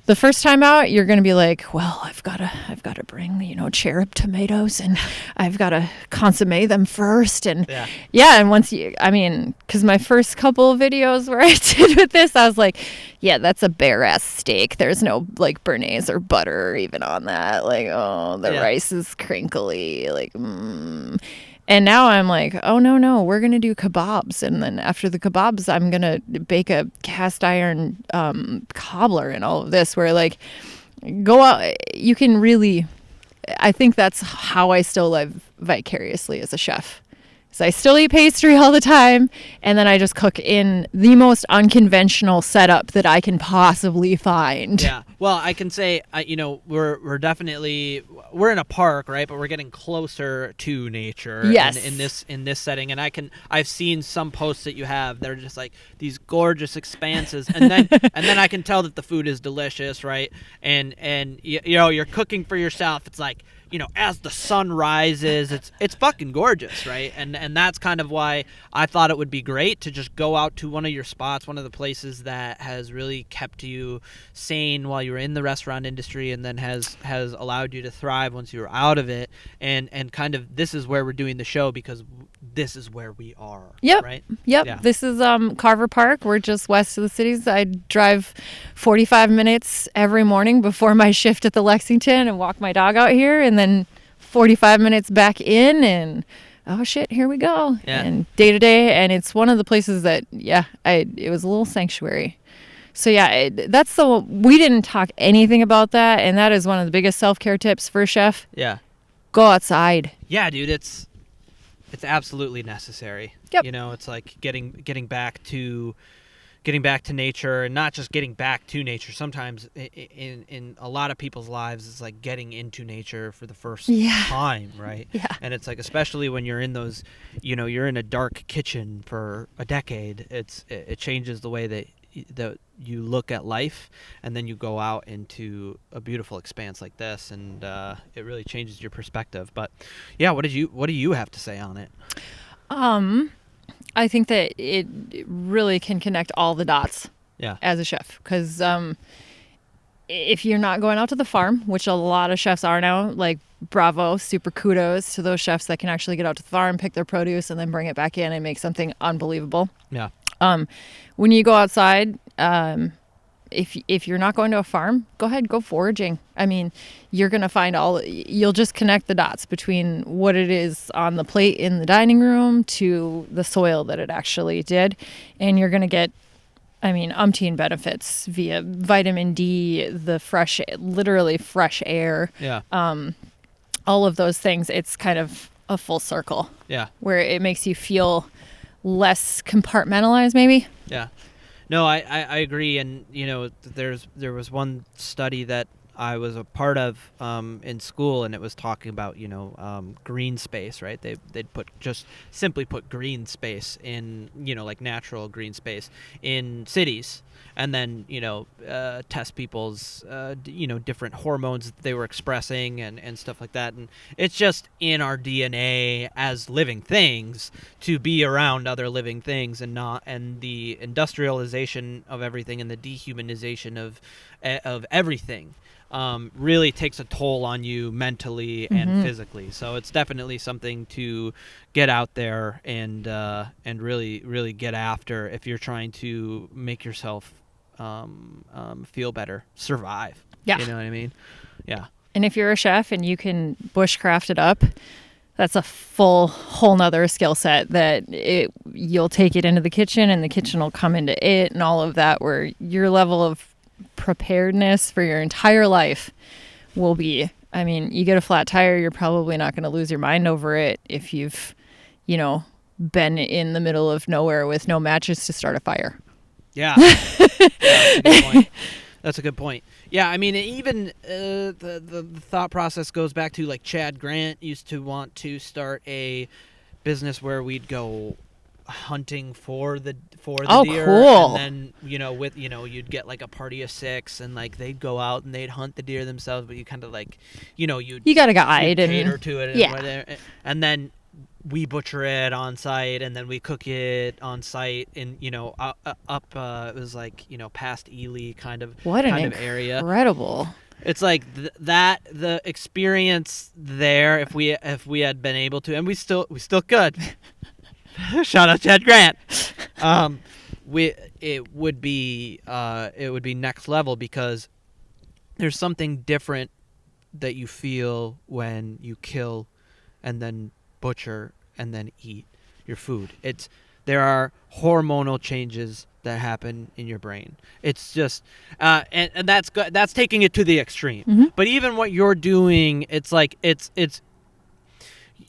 the first time out, you're going to be like, well, I've got to bring, cherub tomatoes, and I've got to consomme them first. And and once because my first couple of videos where I did with this, I was like, yeah, that's a bare ass steak. There's no like béarnaise or butter even on that. Like, oh, the rice is crinkly. Like, And now I'm like, oh, no, we're going to do kebabs. And then after the kebabs, I'm going to bake a cast iron cobbler and all of this, where like go out. You can really, I think that's how I still live vicariously as a chef, So I still eat pastry all the time, and then I just cook in the most unconventional setup that I can possibly find. Yeah. Well, I can say, we're definitely we're in a park, right? But we're getting closer to nature. Yes. In this setting, and I've seen some posts that you have. They're just like these gorgeous expanses, and then I can tell that the food is delicious, right? And you're cooking for yourself. It's like, as the sun rises, it's fucking gorgeous, right? And that's kind of why I thought it would be great to just go out to one of your spots, one of the places that has really kept you sane while you were in the restaurant industry, and then has allowed you to thrive once you were out of it. And kind of this is where we're doing the show, because this is where we are. Yep. Right? Yep. Yeah. This is Carver Park. We're just west of the cities. I drive 45 minutes every morning before my shift at the Lexington and walk my dog out here, and then 45 minutes back in, and oh shit, here we go. Yeah. And day to day, and it's one of the places that it was a little sanctuary. So yeah, we didn't talk anything about that, and that is one of the biggest self-care tips for a chef. Yeah. Go outside. Yeah, dude, it's absolutely necessary. Yep. It's like getting back to nature, and not just getting back to nature. Sometimes in a lot of people's lives, it's like getting into nature for the first time, right? Yeah. And it's like, especially when you're in those, you're in a dark kitchen for a decade, it changes the way that you look at life, and then you go out into a beautiful expanse like this, and it really changes your perspective. But yeah, what do you have to say on it? I think that it really can connect all the dots. Yeah. As a chef, because if you're not going out to the farm, which a lot of chefs are now, like, bravo, super kudos to those chefs that can actually get out to the farm, pick their produce, and then bring it back in and make something unbelievable. Yeah. When you go outside, if you're not going to a farm, go ahead, go foraging. I mean, you're going to find you'll just connect the dots between what it is on the plate in the dining room to the soil that it actually did. And you're going to get, umpteen benefits via vitamin D, literally fresh air. Yeah. All of those things. It's kind of a full circle. Yeah. Where it makes you feel less compartmentalized, maybe. Yeah. No, I agree. And, there was one study that I was a part of in school, and it was talking about, green space, right? They'd simply put green space in, like natural green space in cities, and then, test people's, different hormones that they were expressing and stuff like that. And it's just in our DNA as living things to be around other living things, and the industrialization of everything and the dehumanization of everything really takes a toll on you mentally and physically. So it's definitely something to get out there and really, really get after if you're trying to make yourself feel better, survive. Yeah. You know what I mean? Yeah. And if you're a chef and you can bushcraft it up, that's a whole nother skill set that you'll take it into the kitchen, and the kitchen will come into it, and all of that, where your level of preparedness for your entire life will be, you get a flat tire, you're probably not going to lose your mind over it if you've, been in the middle of nowhere with no matches to start a fire. Yeah. That's a good point. That's a good point. Yeah, even the thought process goes back to, like, Chad Grant used to want to start a business where we'd go hunting for the deer. Cool. And then you'd get like a party of 6, and like they'd go out and they'd hunt the deer themselves, but you kind of like you gotta guide and cater to it, yeah. And then we butcher it on site, and then we cook it on site in up it was like past Ely kind of area. Incredible. It's like the experience there, if we had been able to, and we still could. Shout out Chad Grant. It would be next level, because there's something different that you feel when you kill and then butcher and then eat your food. There are hormonal changes that happen in your brain. It's just and that's taking it to the extreme. Mm-hmm. But even what you're doing, it's like it's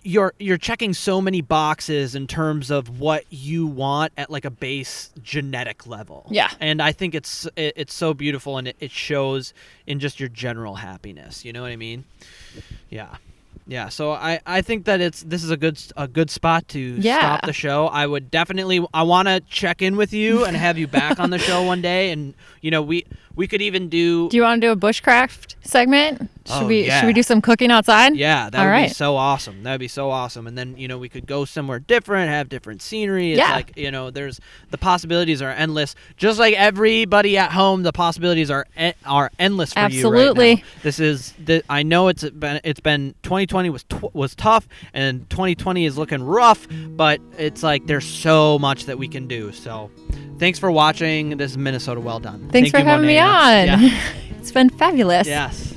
you're checking so many boxes in terms of what you want at like a base genetic level. Yeah. And I think it's so beautiful, and it shows in just your general happiness. You know what I mean? Yeah. Yeah, so I think that this is a good spot to stop the show. I would definitely want to check in with you and have you back on the show one day, and we could even do. Do you want to do a bushcraft segment? Should we do some cooking outside? Yeah, that would be so awesome. That'd be so awesome. And then we could go somewhere different, have different scenery. It's like there's the possibilities are endless. Just like everybody at home, the possibilities are endless for you right now. I know it's been 2020 was tough, and 2020 is looking rough, but it's like there's so much that we can do. So thanks for watching. This is Minnesota Well Done. Thanks for having me on. Yeah. It's been fabulous. Yes.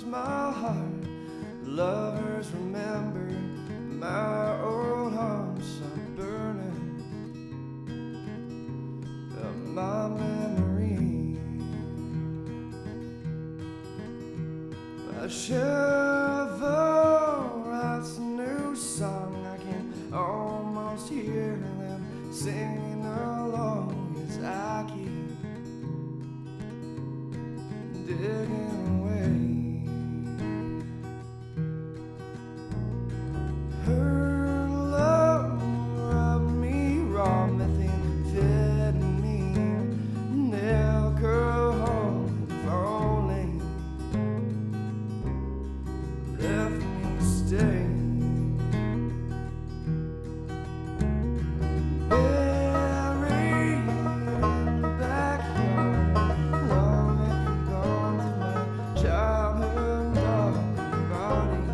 My heart, lovers remember my old home sun burning of my memory. My shovel writes a new song. I can almost hear them singing along as I keep digging away. Her love rubbed me raw, methamphetamine, alcohol, falling, left me stay. Buried in the backyard, longing gone to my childhood dark bodies.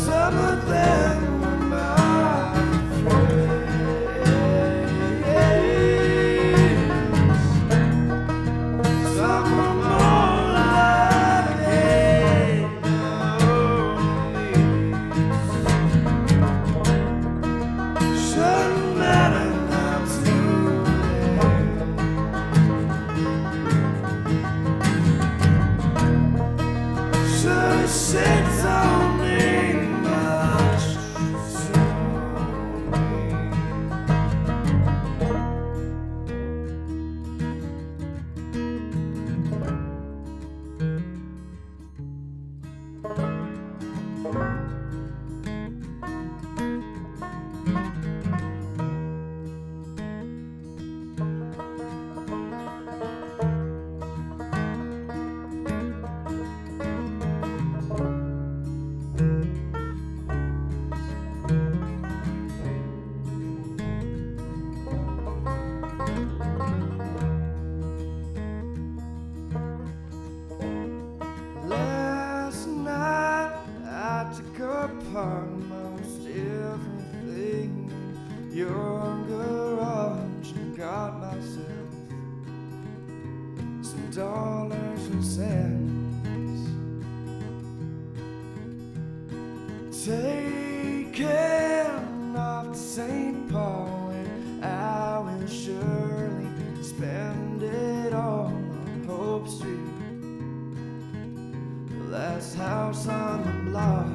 Some of them were my friends. Some were more like enemies. Shouldn't matter now to them. Should've said something much to Last night I took apart most everything in your garage and got myself some dollars and cents. Taken off to St. Paul, and I will surely spend it all on Hope Street, the last house on the block.